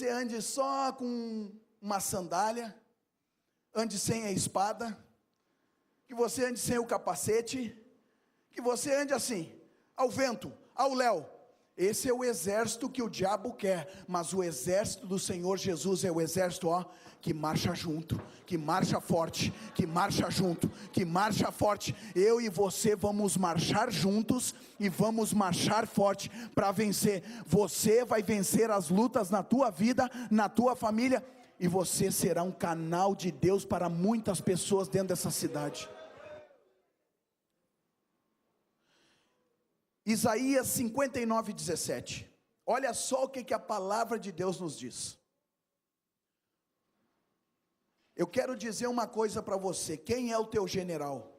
ande só com uma sandália, ande sem a espada, que você ande sem o capacete, que você ande assim, ao vento, ao léu. Esse é o exército que o diabo quer, mas o exército do Senhor Jesus é o exército, que marcha junto, que marcha forte, que marcha junto, que marcha forte. Eu e você vamos marchar juntos e vamos marchar forte para vencer. Você vai vencer as lutas na tua vida, na tua família, e você será um canal de Deus para muitas pessoas dentro dessa cidade. Isaías 59, 17, olha só o que a palavra de Deus nos diz. Eu quero dizer uma coisa para você, quem é o teu general?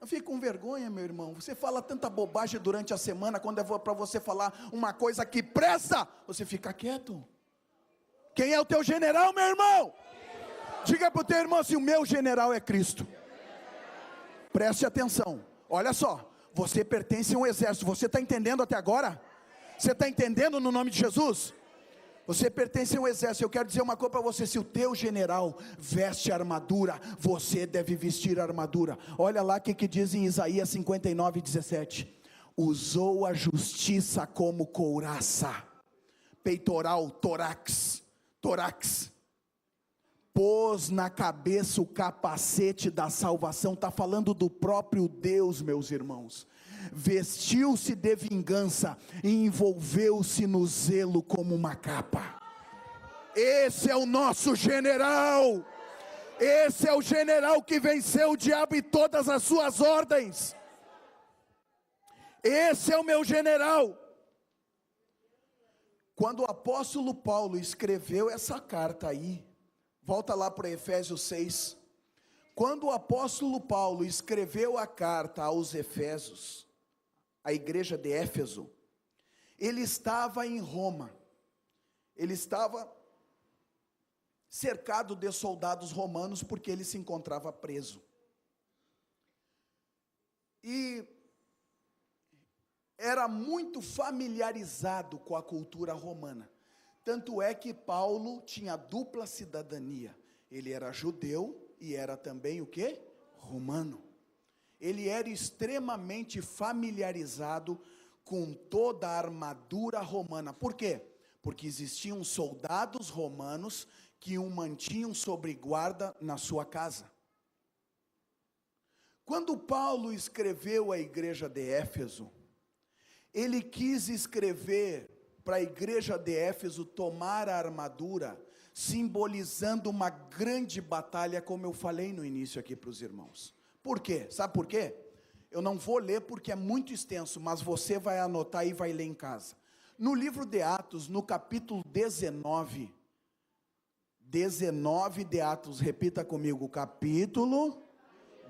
Não fique com vergonha, meu irmão, você fala tanta bobagem durante a semana, quando é para você falar uma coisa que presta, você fica quieto. Quem é o teu general, meu irmão? Diga para o teu irmão assim, o meu general é Cristo. Preste atenção. Olha só, você pertence a um exército, você está entendendo até agora? Você está entendendo no nome de Jesus? Você pertence a um exército. Eu quero dizer uma coisa para você, se o teu general veste armadura, você deve vestir armadura. Olha lá o que diz em Isaías 59, 17, usou a justiça como couraça, peitoral, tórax, pôs na cabeça o capacete da salvação, está falando do próprio Deus, meus irmãos, vestiu-se de vingança, e envolveu-se no zelo como uma capa. Esse é o nosso general, esse é o general que venceu o diabo e todas as suas ordens, esse é o meu general. Quando o apóstolo Paulo escreveu essa carta aí, volta lá para Efésios 6, quando o apóstolo Paulo escreveu a carta aos Efésios, a igreja de Éfeso, ele estava em Roma, ele estava cercado de soldados romanos, porque ele se encontrava preso, e era muito familiarizado com a cultura romana, Tanto é que Paulo tinha dupla cidadania. Ele era judeu e era também o quê? Romano. Ele era extremamente familiarizado com toda a armadura romana. Por quê? Porque existiam soldados romanos que o mantinham sobre guarda na sua casa. Quando Paulo escreveu à igreja de Éfeso, ele quis escrever para a igreja de Éfeso tomar a armadura, simbolizando uma grande batalha, como eu falei no início aqui para os irmãos. Por quê? Sabe por quê? Eu não vou ler porque é muito extenso, mas você vai anotar e vai ler em casa. No livro de Atos, no capítulo 19 de Atos, repita comigo, capítulo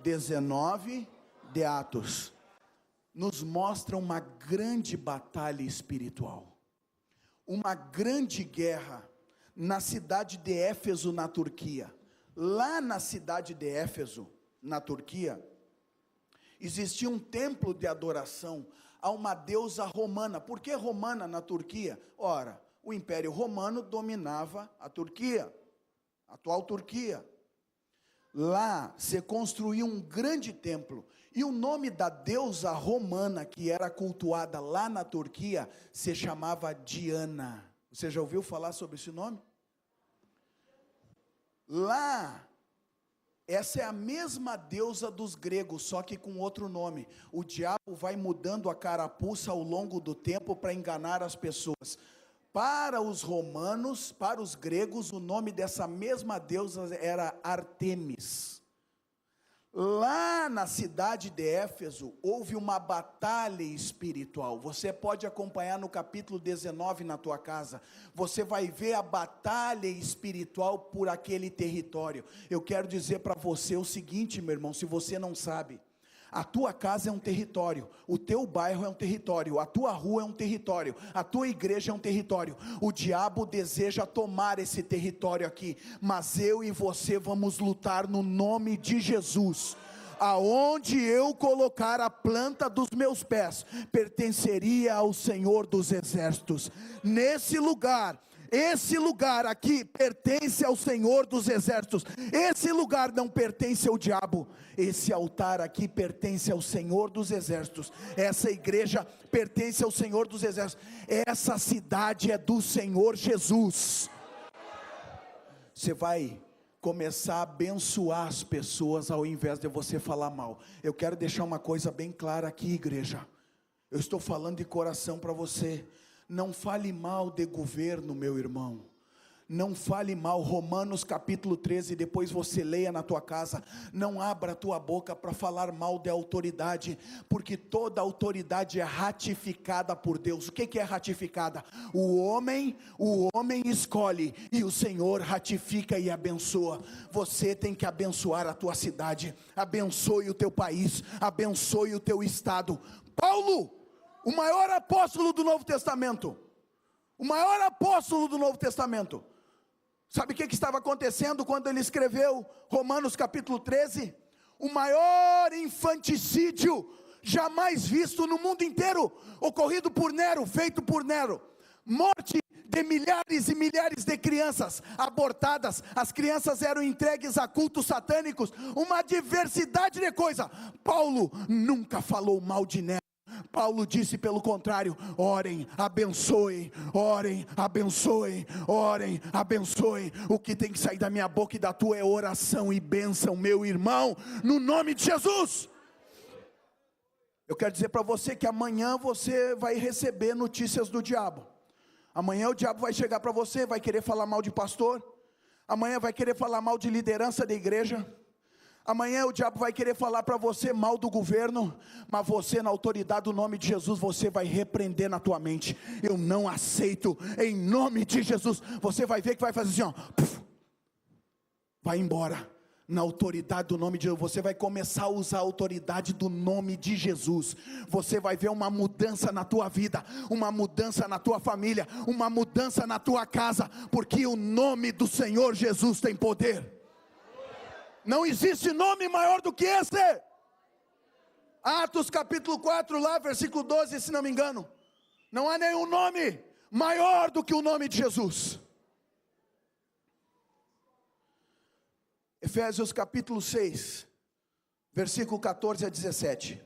19 de Atos, nos mostra uma grande batalha espiritual, uma grande guerra na cidade de Éfeso, na Turquia. Lá na cidade de Éfeso, na Turquia, existia um templo de adoração a uma deusa romana. Por que romana na Turquia? Ora, o Império Romano dominava a Turquia, a atual Turquia. Lá se construiu um grande templo, e o nome da deusa romana que era cultuada lá na Turquia se chamava Diana. Você já ouviu falar sobre esse nome? Lá, essa é a mesma deusa dos gregos, só que com outro nome. O diabo vai mudando a carapuça ao longo do tempo para enganar as pessoas. Para os romanos, para os gregos, o nome dessa mesma deusa era Artemis. Lá na cidade de Éfeso, houve uma batalha espiritual. Você pode acompanhar no capítulo 19 na tua casa. Você vai ver a batalha espiritual por aquele território. Eu quero dizer para você o seguinte, meu irmão, se você não sabe: a tua casa é um território, o teu bairro é um território, a tua rua é um território, a tua igreja é um território. O diabo deseja tomar esse território aqui, mas eu e você vamos lutar no nome de Jesus. Aonde eu colocar a planta dos meus pés, pertenceria ao Senhor dos Exércitos. Nesse lugar, esse lugar aqui pertence ao Senhor dos Exércitos. Esse lugar não pertence ao diabo. Esse altar aqui pertence ao Senhor dos Exércitos. Essa igreja pertence ao Senhor dos Exércitos. Essa cidade é do Senhor Jesus. Você vai começar a abençoar as pessoas ao invés de você falar mal. Eu quero deixar uma coisa bem clara aqui, igreja. Eu estou falando de coração para você. Não fale mal de governo, meu irmão. Não fale mal. Romanos capítulo 13, depois você leia na tua casa. Não abra a tua boca para falar mal de autoridade, porque toda autoridade é ratificada por Deus. O que é ratificada? O homem escolhe, e o Senhor ratifica e abençoa. Você tem que abençoar a tua cidade, abençoe o teu país, abençoe o teu estado. Paulo, o maior apóstolo do Novo Testamento, sabe o que estava acontecendo quando ele escreveu Romanos capítulo 13? O maior infanticídio jamais visto no mundo inteiro, ocorrido por Nero, feito por Nero. Morte de milhares e milhares de crianças abortadas, as crianças eram entregues a cultos satânicos, uma diversidade de coisas. Paulo nunca falou mal de Nero. Paulo disse pelo contrário: orem, abençoem, orem, abençoem, orem, abençoem. O que tem que sair da minha boca e da tua é oração e bênção, meu irmão, no nome de Jesus. Eu quero dizer para você que amanhã você vai receber notícias do diabo. Amanhã o diabo vai chegar para você, vai querer falar mal de pastor. Amanhã vai querer falar mal de liderança da igreja. Amanhã o diabo vai querer falar para você mal do governo, mas você, na autoridade do nome de Jesus, você vai repreender na tua mente: eu não aceito, em nome de Jesus. Você vai ver que vai fazer assim, ó, vai embora, na autoridade do nome de Jesus. Você vai começar a usar a autoridade do nome de Jesus. Você vai ver uma mudança na tua vida, uma mudança na tua família, uma mudança na tua casa, porque o nome do Senhor Jesus tem poder. Não existe nome maior do que esse. Atos capítulo 4 lá, versículo 12, se não me engano. Não há nenhum nome maior do que o nome de Jesus. Efésios capítulo 6, versículo 14 a 17.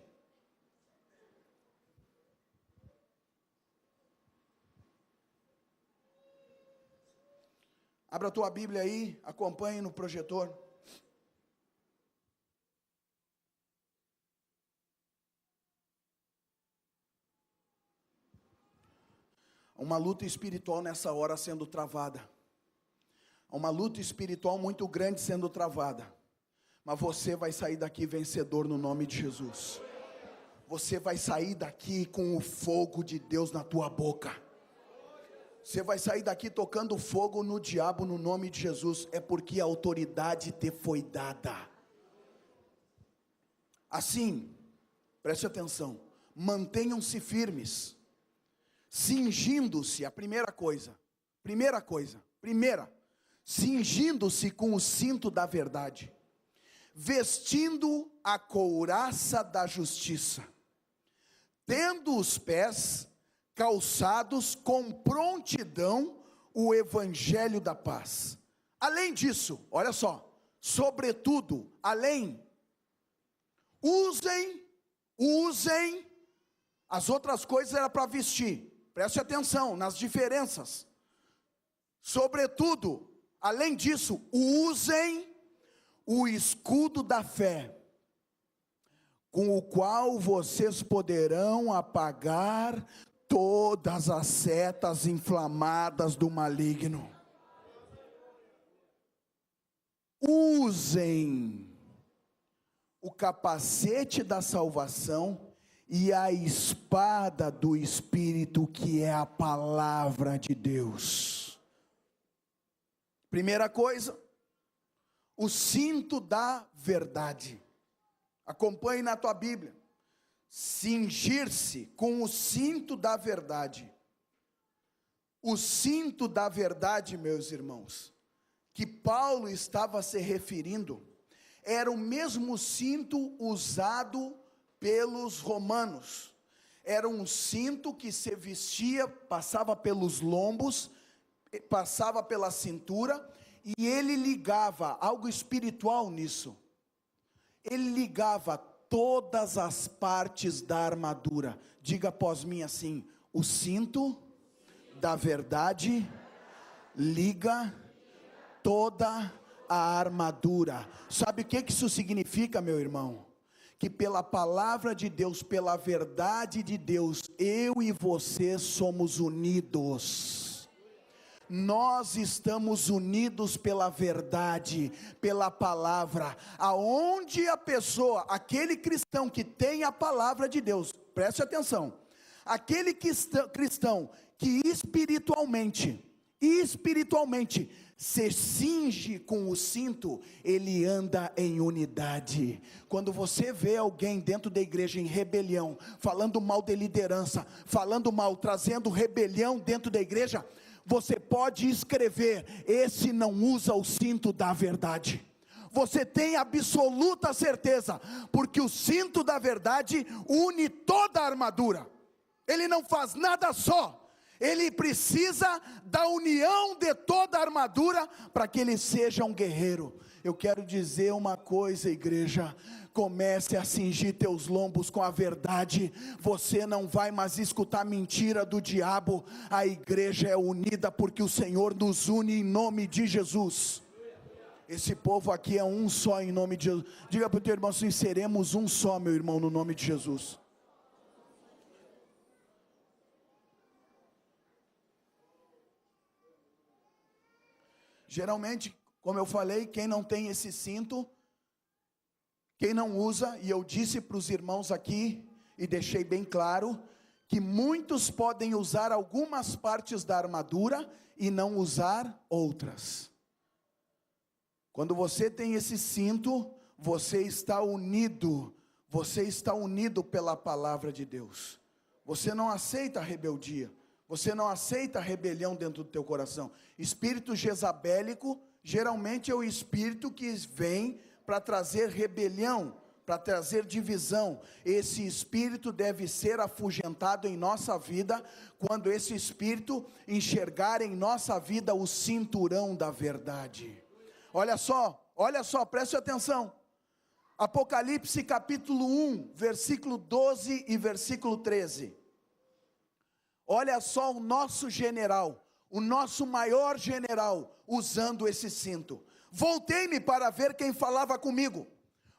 Abra a tua Bíblia aí, acompanhe no projetor. Uma luta espiritual nessa hora sendo travada. Uma luta espiritual muito grande sendo travada. Mas você vai sair daqui vencedor no nome de Jesus. Você vai sair daqui com o fogo de Deus na tua boca. Você vai sair daqui tocando fogo no diabo no nome de Jesus. É porque a autoridade te foi dada. Assim, preste atenção, mantenham-se firmes, cingindo-se, a primeira, cingindo-se com o cinto da verdade, vestindo a couraça da justiça, tendo os pés calçados com prontidão o evangelho da paz. Além disso, olha só, sobretudo, usem, as outras coisas era para vestir, preste atenção nas diferenças. Sobretudo, além disso, usem o escudo da fé, com o qual vocês poderão apagar todas as setas inflamadas do maligno. Usem o capacete da salvação e a espada do Espírito, que é a palavra de Deus. Primeira coisa, o cinto da verdade. Acompanhe na tua Bíblia. Cingir-se com o cinto da verdade. O cinto da verdade, meus irmãos, que Paulo estava se referindo, era o mesmo cinto usado pelos romanos. Era um cinto que se vestia, passava pelos lombos, passava pela cintura, e ele ligava algo espiritual nisso. Ele ligava todas as partes da armadura. Diga após mim assim: o cinto da verdade liga toda a armadura. Sabe o que isso significa, meu irmão? Que pela palavra de Deus, pela verdade de Deus, eu e você somos unidos. Nós estamos unidos pela verdade, pela palavra. Aonde a pessoa, aquele cristão que tem a palavra de Deus, preste atenção, aquele cristão que espiritualmente se cinge com o cinto, ele anda em unidade. Quando você vê alguém dentro da igreja em rebelião, falando mal de liderança, trazendo rebelião dentro da igreja, você pode escrever: esse não usa o cinto da verdade. Você tem absoluta certeza, porque o cinto da verdade une toda a armadura. Ele não faz nada só. Ele precisa da união de toda a armadura para que ele seja um guerreiro. Eu quero dizer uma coisa, igreja: comece a cingir teus lombos com a verdade. Você não vai mais escutar mentira do diabo. A igreja é unida porque o Senhor nos une em nome de Jesus. Esse povo aqui é um só em nome de Jesus. Diga para o teu irmão assim: seremos um só, meu irmão, no nome de Jesus. Geralmente, como eu falei, quem não tem esse cinto, quem não usa, e eu disse para os irmãos aqui, e deixei bem claro, que muitos podem usar algumas partes da armadura e não usar outras. Quando você tem esse cinto, você está unido pela palavra de Deus. Você não aceita rebeldia. Você não aceita rebelião dentro do teu coração. Espírito jezabélico geralmente é o espírito que vem para trazer rebelião para trazer divisão. Esse espírito deve ser afugentado em nossa vida, quando esse espírito enxergar em nossa vida o cinturão da verdade. Olha só, preste atenção. Apocalipse capítulo 1, versículo 12 e versículo 13. Olha só o nosso general, o nosso maior general, usando esse cinto. Voltei-me para ver quem falava comigo.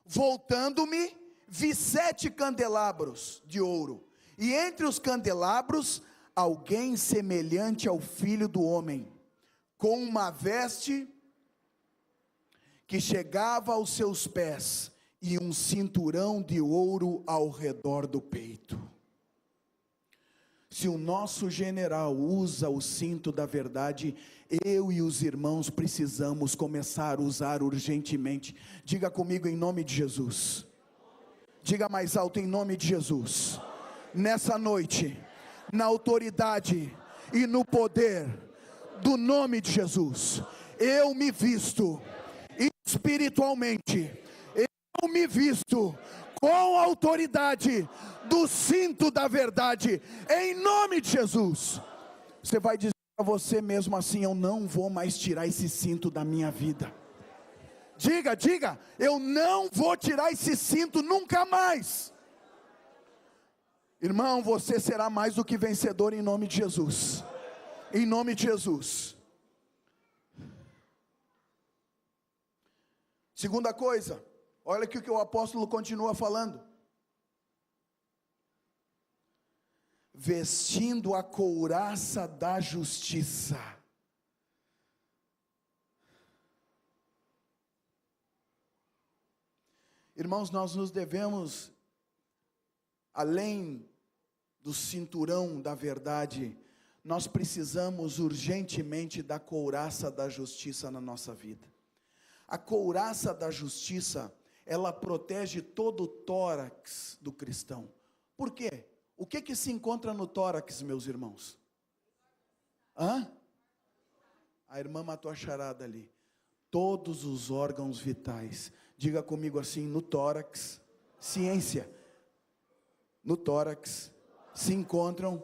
Voltando-me, vi 7 candelabros de ouro, e entre os candelabros, alguém semelhante ao Filho do Homem, com uma veste que chegava aos seus pés, e um cinturão de ouro ao redor do peito. Se o nosso general usa o cinto da verdade, eu e os irmãos precisamos começar a usar urgentemente. Diga comigo em nome de Jesus. Diga mais alto em nome de Jesus. Nessa noite, na autoridade e no poder do nome de Jesus, eu me visto espiritualmente, eu me visto com a autoridade do cinto da verdade, em nome de Jesus. Você vai dizer para você mesmo assim: eu não vou mais tirar esse cinto da minha vida. Diga, eu não vou tirar esse cinto nunca mais. Irmão, você será mais do que vencedor em nome de Jesus. Em nome de Jesus. Segunda coisa, olha aqui o que o apóstolo continua falando. Vestindo a couraça da justiça. Irmãos, nós nos devemos, além do cinturão da verdade, nós precisamos urgentemente da couraça da justiça na nossa vida. A couraça da justiça, ela protege todo o tórax do cristão. Por quê? O que se encontra no tórax, meus irmãos? A irmã matou a charada ali. Todos os órgãos vitais. Diga comigo assim: no tórax, ciência. No tórax se encontram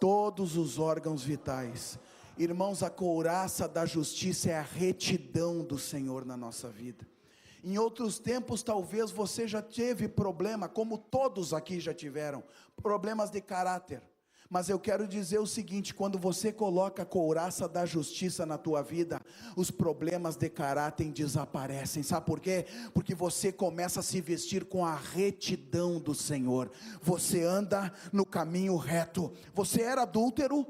todos os órgãos vitais. Irmãos, a couraça da justiça é a retidão do Senhor na nossa vida. Em outros tempos, talvez você já teve problema, como todos aqui já tiveram, problemas de caráter. Mas eu quero dizer o seguinte: quando você coloca a couraça da justiça na tua vida, os problemas de caráter desaparecem. Sabe por quê? Porque você começa a se vestir com a retidão do Senhor. Você anda no caminho reto. Você era adúltero?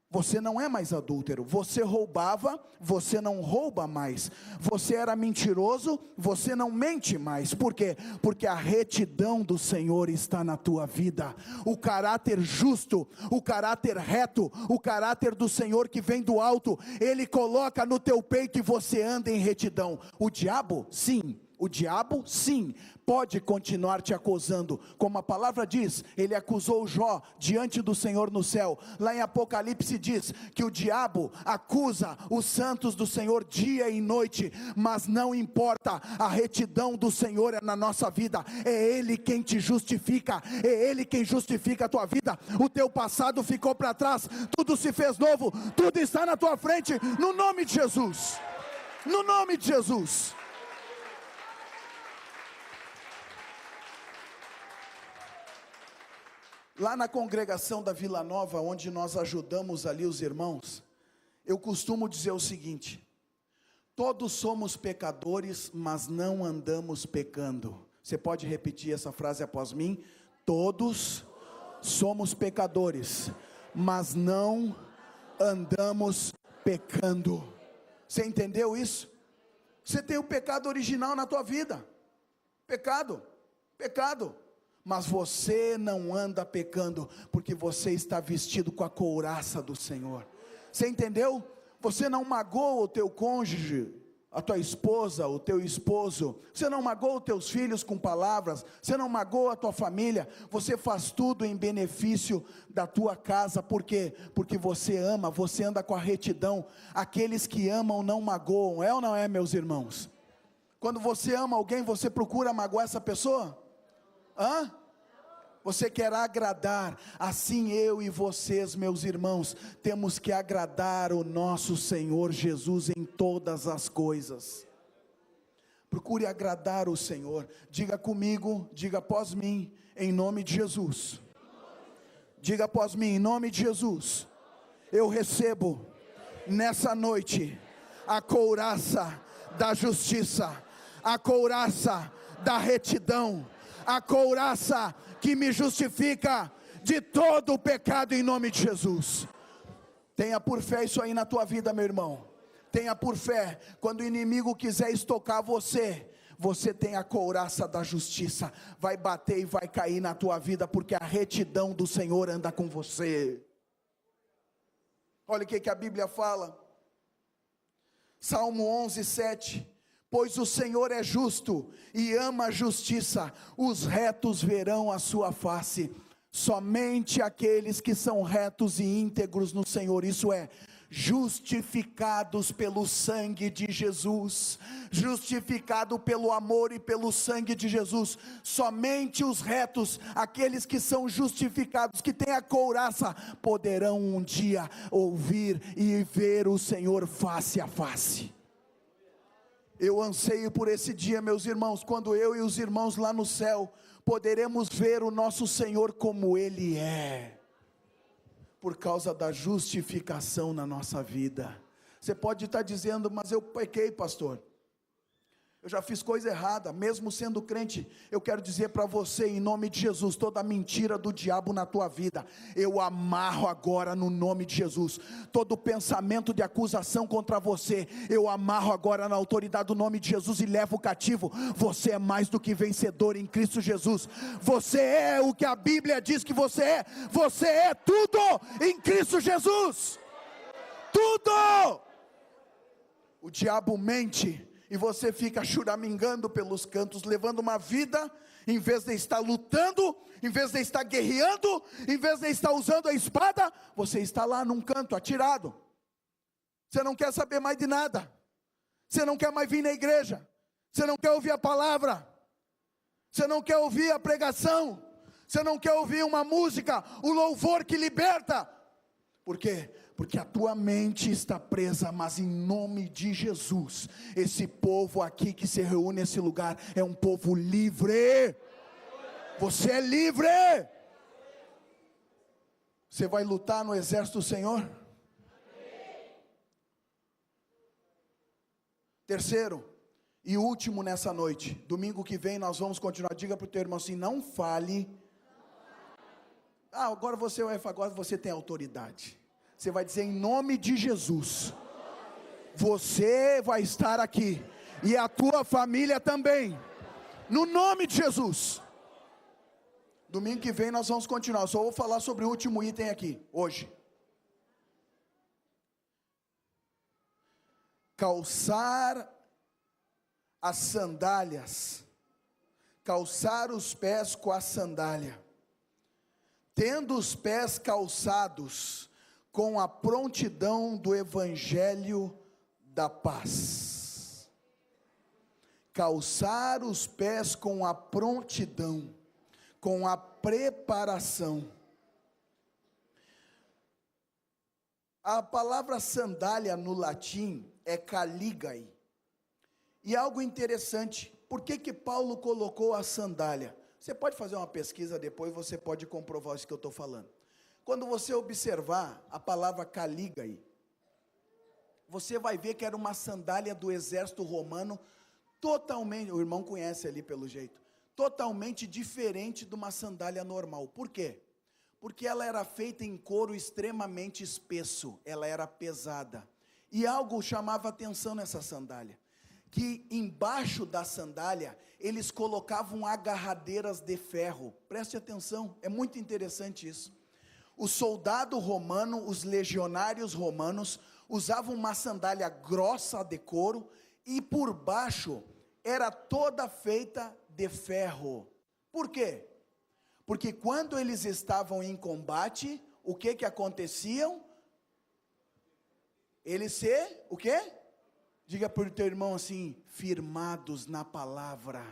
Você não é mais adúltero. Você roubava, você não rouba mais. Você era mentiroso, você não mente mais. Por quê? Porque a retidão do Senhor está na tua vida. O caráter justo, o caráter reto, o caráter do Senhor que vem do alto, Ele coloca no teu peito e você anda em retidão. O diabo, sim, pode continuar te acusando, como a palavra diz, ele acusou Jó diante do Senhor no céu. Lá em Apocalipse diz que o diabo acusa os santos do Senhor dia e noite, mas não importa, a retidão do Senhor é na nossa vida, é Ele quem te justifica, é Ele quem justifica a tua vida. O teu passado ficou para trás, tudo se fez novo, tudo está na tua frente, no nome de Jesus, no nome de Jesus. Lá na congregação da Vila Nova, onde nós ajudamos ali os irmãos, eu costumo dizer o seguinte: todos somos pecadores, mas não andamos pecando. Você pode repetir essa frase após mim? Todos somos pecadores, mas não andamos pecando. Você entendeu isso? Você tem o pecado original na tua vida. Pecado. Mas você não anda pecando, porque você está vestido com a couraça do Senhor. Você entendeu? Você não magoa o teu cônjuge, a tua esposa, o teu esposo. Você não magoa os teus filhos com palavras. Você não magoa a tua família. Você faz tudo em benefício da tua casa. Por quê? Porque você ama, você anda com a retidão. Aqueles que amam não magoam. É ou não é, meus irmãos? Quando você ama alguém, você procura magoar essa pessoa? Hã? Você quer agradar. Assim eu e vocês, meus irmãos, temos que agradar o nosso Senhor Jesus em todas as coisas. Procure agradar o Senhor. Diga comigo, diga após mim, em nome de Jesus. Diga após mim, em nome de Jesus. Eu recebo nessa noite a couraça da justiça, a couraça da retidão, a couraça que me justifica de todo o pecado em nome de Jesus. Tenha por fé isso aí na tua vida, meu irmão. Tenha por fé. Quando o inimigo quiser estocar você, você tem a couraça da justiça. Vai bater e vai cair na tua vida, porque a retidão do Senhor anda com você. Olha o que a Bíblia fala. Salmo 11, 7. Pois o Senhor é justo e ama a justiça, os retos verão a sua face. Somente aqueles que são retos e íntegros no Senhor, isso é, justificados pelo sangue de Jesus, justificado pelo amor e pelo sangue de Jesus, somente os retos, aqueles que são justificados, que têm a couraça, poderão um dia ouvir e ver o Senhor face a face. Eu anseio por esse dia, meus irmãos, quando eu e os irmãos lá no céu poderemos ver o nosso Senhor como Ele é, por causa da justificação na nossa vida. Você pode estar dizendo, mas eu pequei, pastor, eu já fiz coisa errada, mesmo sendo crente. Eu quero dizer para você, em nome de Jesus, toda mentira do diabo na tua vida, eu amarro agora no nome de Jesus. Todo pensamento de acusação contra você, eu amarro agora na autoridade do nome de Jesus e levo cativo. Você é mais do que vencedor em Cristo Jesus. Você é o que a Bíblia diz que você é. Você é tudo em Cristo Jesus. Tudo. O diabo mente e você fica choramingando pelos cantos, levando uma vida, em vez de estar lutando, em vez de estar guerreando, em vez de estar usando a espada, você está lá num canto, atirado. Você não quer saber mais de nada, você não quer mais vir na igreja, você não quer ouvir a palavra, você não quer ouvir a pregação, você não quer ouvir uma música, o louvor que liberta. Por quê? Porque a tua mente está presa, mas em nome de Jesus, esse povo aqui que se reúne nesse lugar, é um povo livre. Você é livre. Você vai lutar no exército do Senhor? Terceiro e último nessa noite, domingo que vem nós vamos continuar. Diga para o teu irmão assim, não fale. Agora você tem autoridade. Você vai dizer em nome de Jesus, você vai estar aqui, e a tua família também, no nome de Jesus. Domingo que vem nós vamos continuar, eu só vou falar sobre o último item aqui, hoje. Calçar as sandálias, calçar os pés com a sandália, tendo os pés calçados com a prontidão do evangelho da paz. Calçar os pés com a prontidão, com a preparação. A palavra sandália no latim é caligae. E algo interessante, por que Paulo colocou a sandália? Você pode fazer uma pesquisa depois, você pode comprovar isso que eu estou falando. Quando você observar a palavra caligae, você vai ver que era uma sandália do exército romano, totalmente, o irmão conhece ali pelo jeito, totalmente diferente de uma sandália normal. Por quê? Porque ela era feita em couro extremamente espesso, ela era pesada. E algo chamava atenção nessa sandália, que embaixo da sandália, eles colocavam agarradeiras de ferro. Preste atenção, é muito interessante isso. O soldado romano, os legionários romanos, usavam uma sandália grossa de couro, e por baixo, era toda feita de ferro. Por quê? Porque quando eles estavam em combate, o que aconteciam? Eles o quê? Diga para o teu irmão assim: firmados na palavra.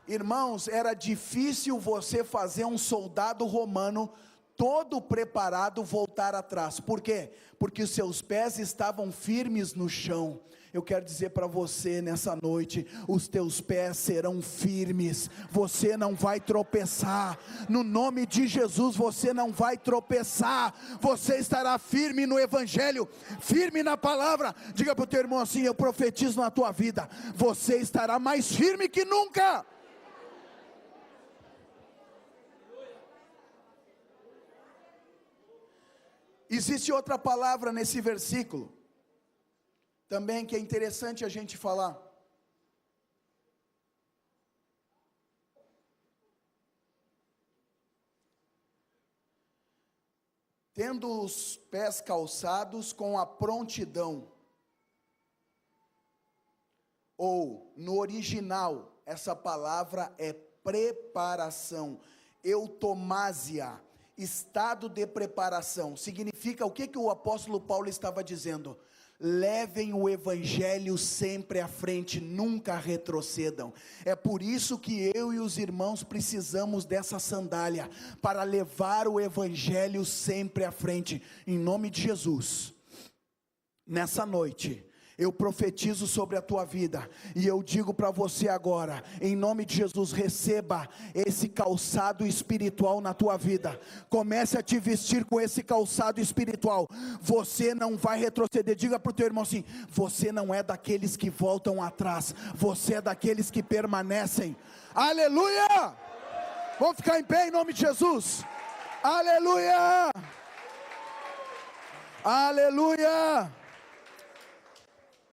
Irmãos, era difícil você fazer um soldado romano todo preparado voltar atrás. Por quê? Porque os seus pés estavam firmes no chão. Eu quero dizer para você nessa noite: os teus pés serão firmes, você não vai tropeçar, no nome de Jesus você não vai tropeçar, você estará firme no Evangelho, firme na palavra. Diga para o teu irmão assim: eu profetizo na tua vida, você estará mais firme que nunca. Existe outra palavra nesse versículo também que é interessante a gente falar. Tendo os pés calçados com a prontidão, ou no original, essa palavra é preparação, eutomásia, estado de preparação. Significa o que o apóstolo Paulo estava dizendo? Levem o Evangelho sempre à frente, nunca retrocedam. É por isso que eu e os irmãos precisamos dessa sandália, para levar o Evangelho sempre à frente, em nome de Jesus. Nessa noite, eu profetizo sobre a tua vida, e eu digo para você agora, em nome de Jesus: receba esse calçado espiritual na tua vida, comece a te vestir com esse calçado espiritual, você não vai retroceder. Diga para o teu irmão assim: você não é daqueles que voltam atrás, você é daqueles que permanecem. Aleluia! Vamos ficar em pé em nome de Jesus. Aleluia! Aleluia!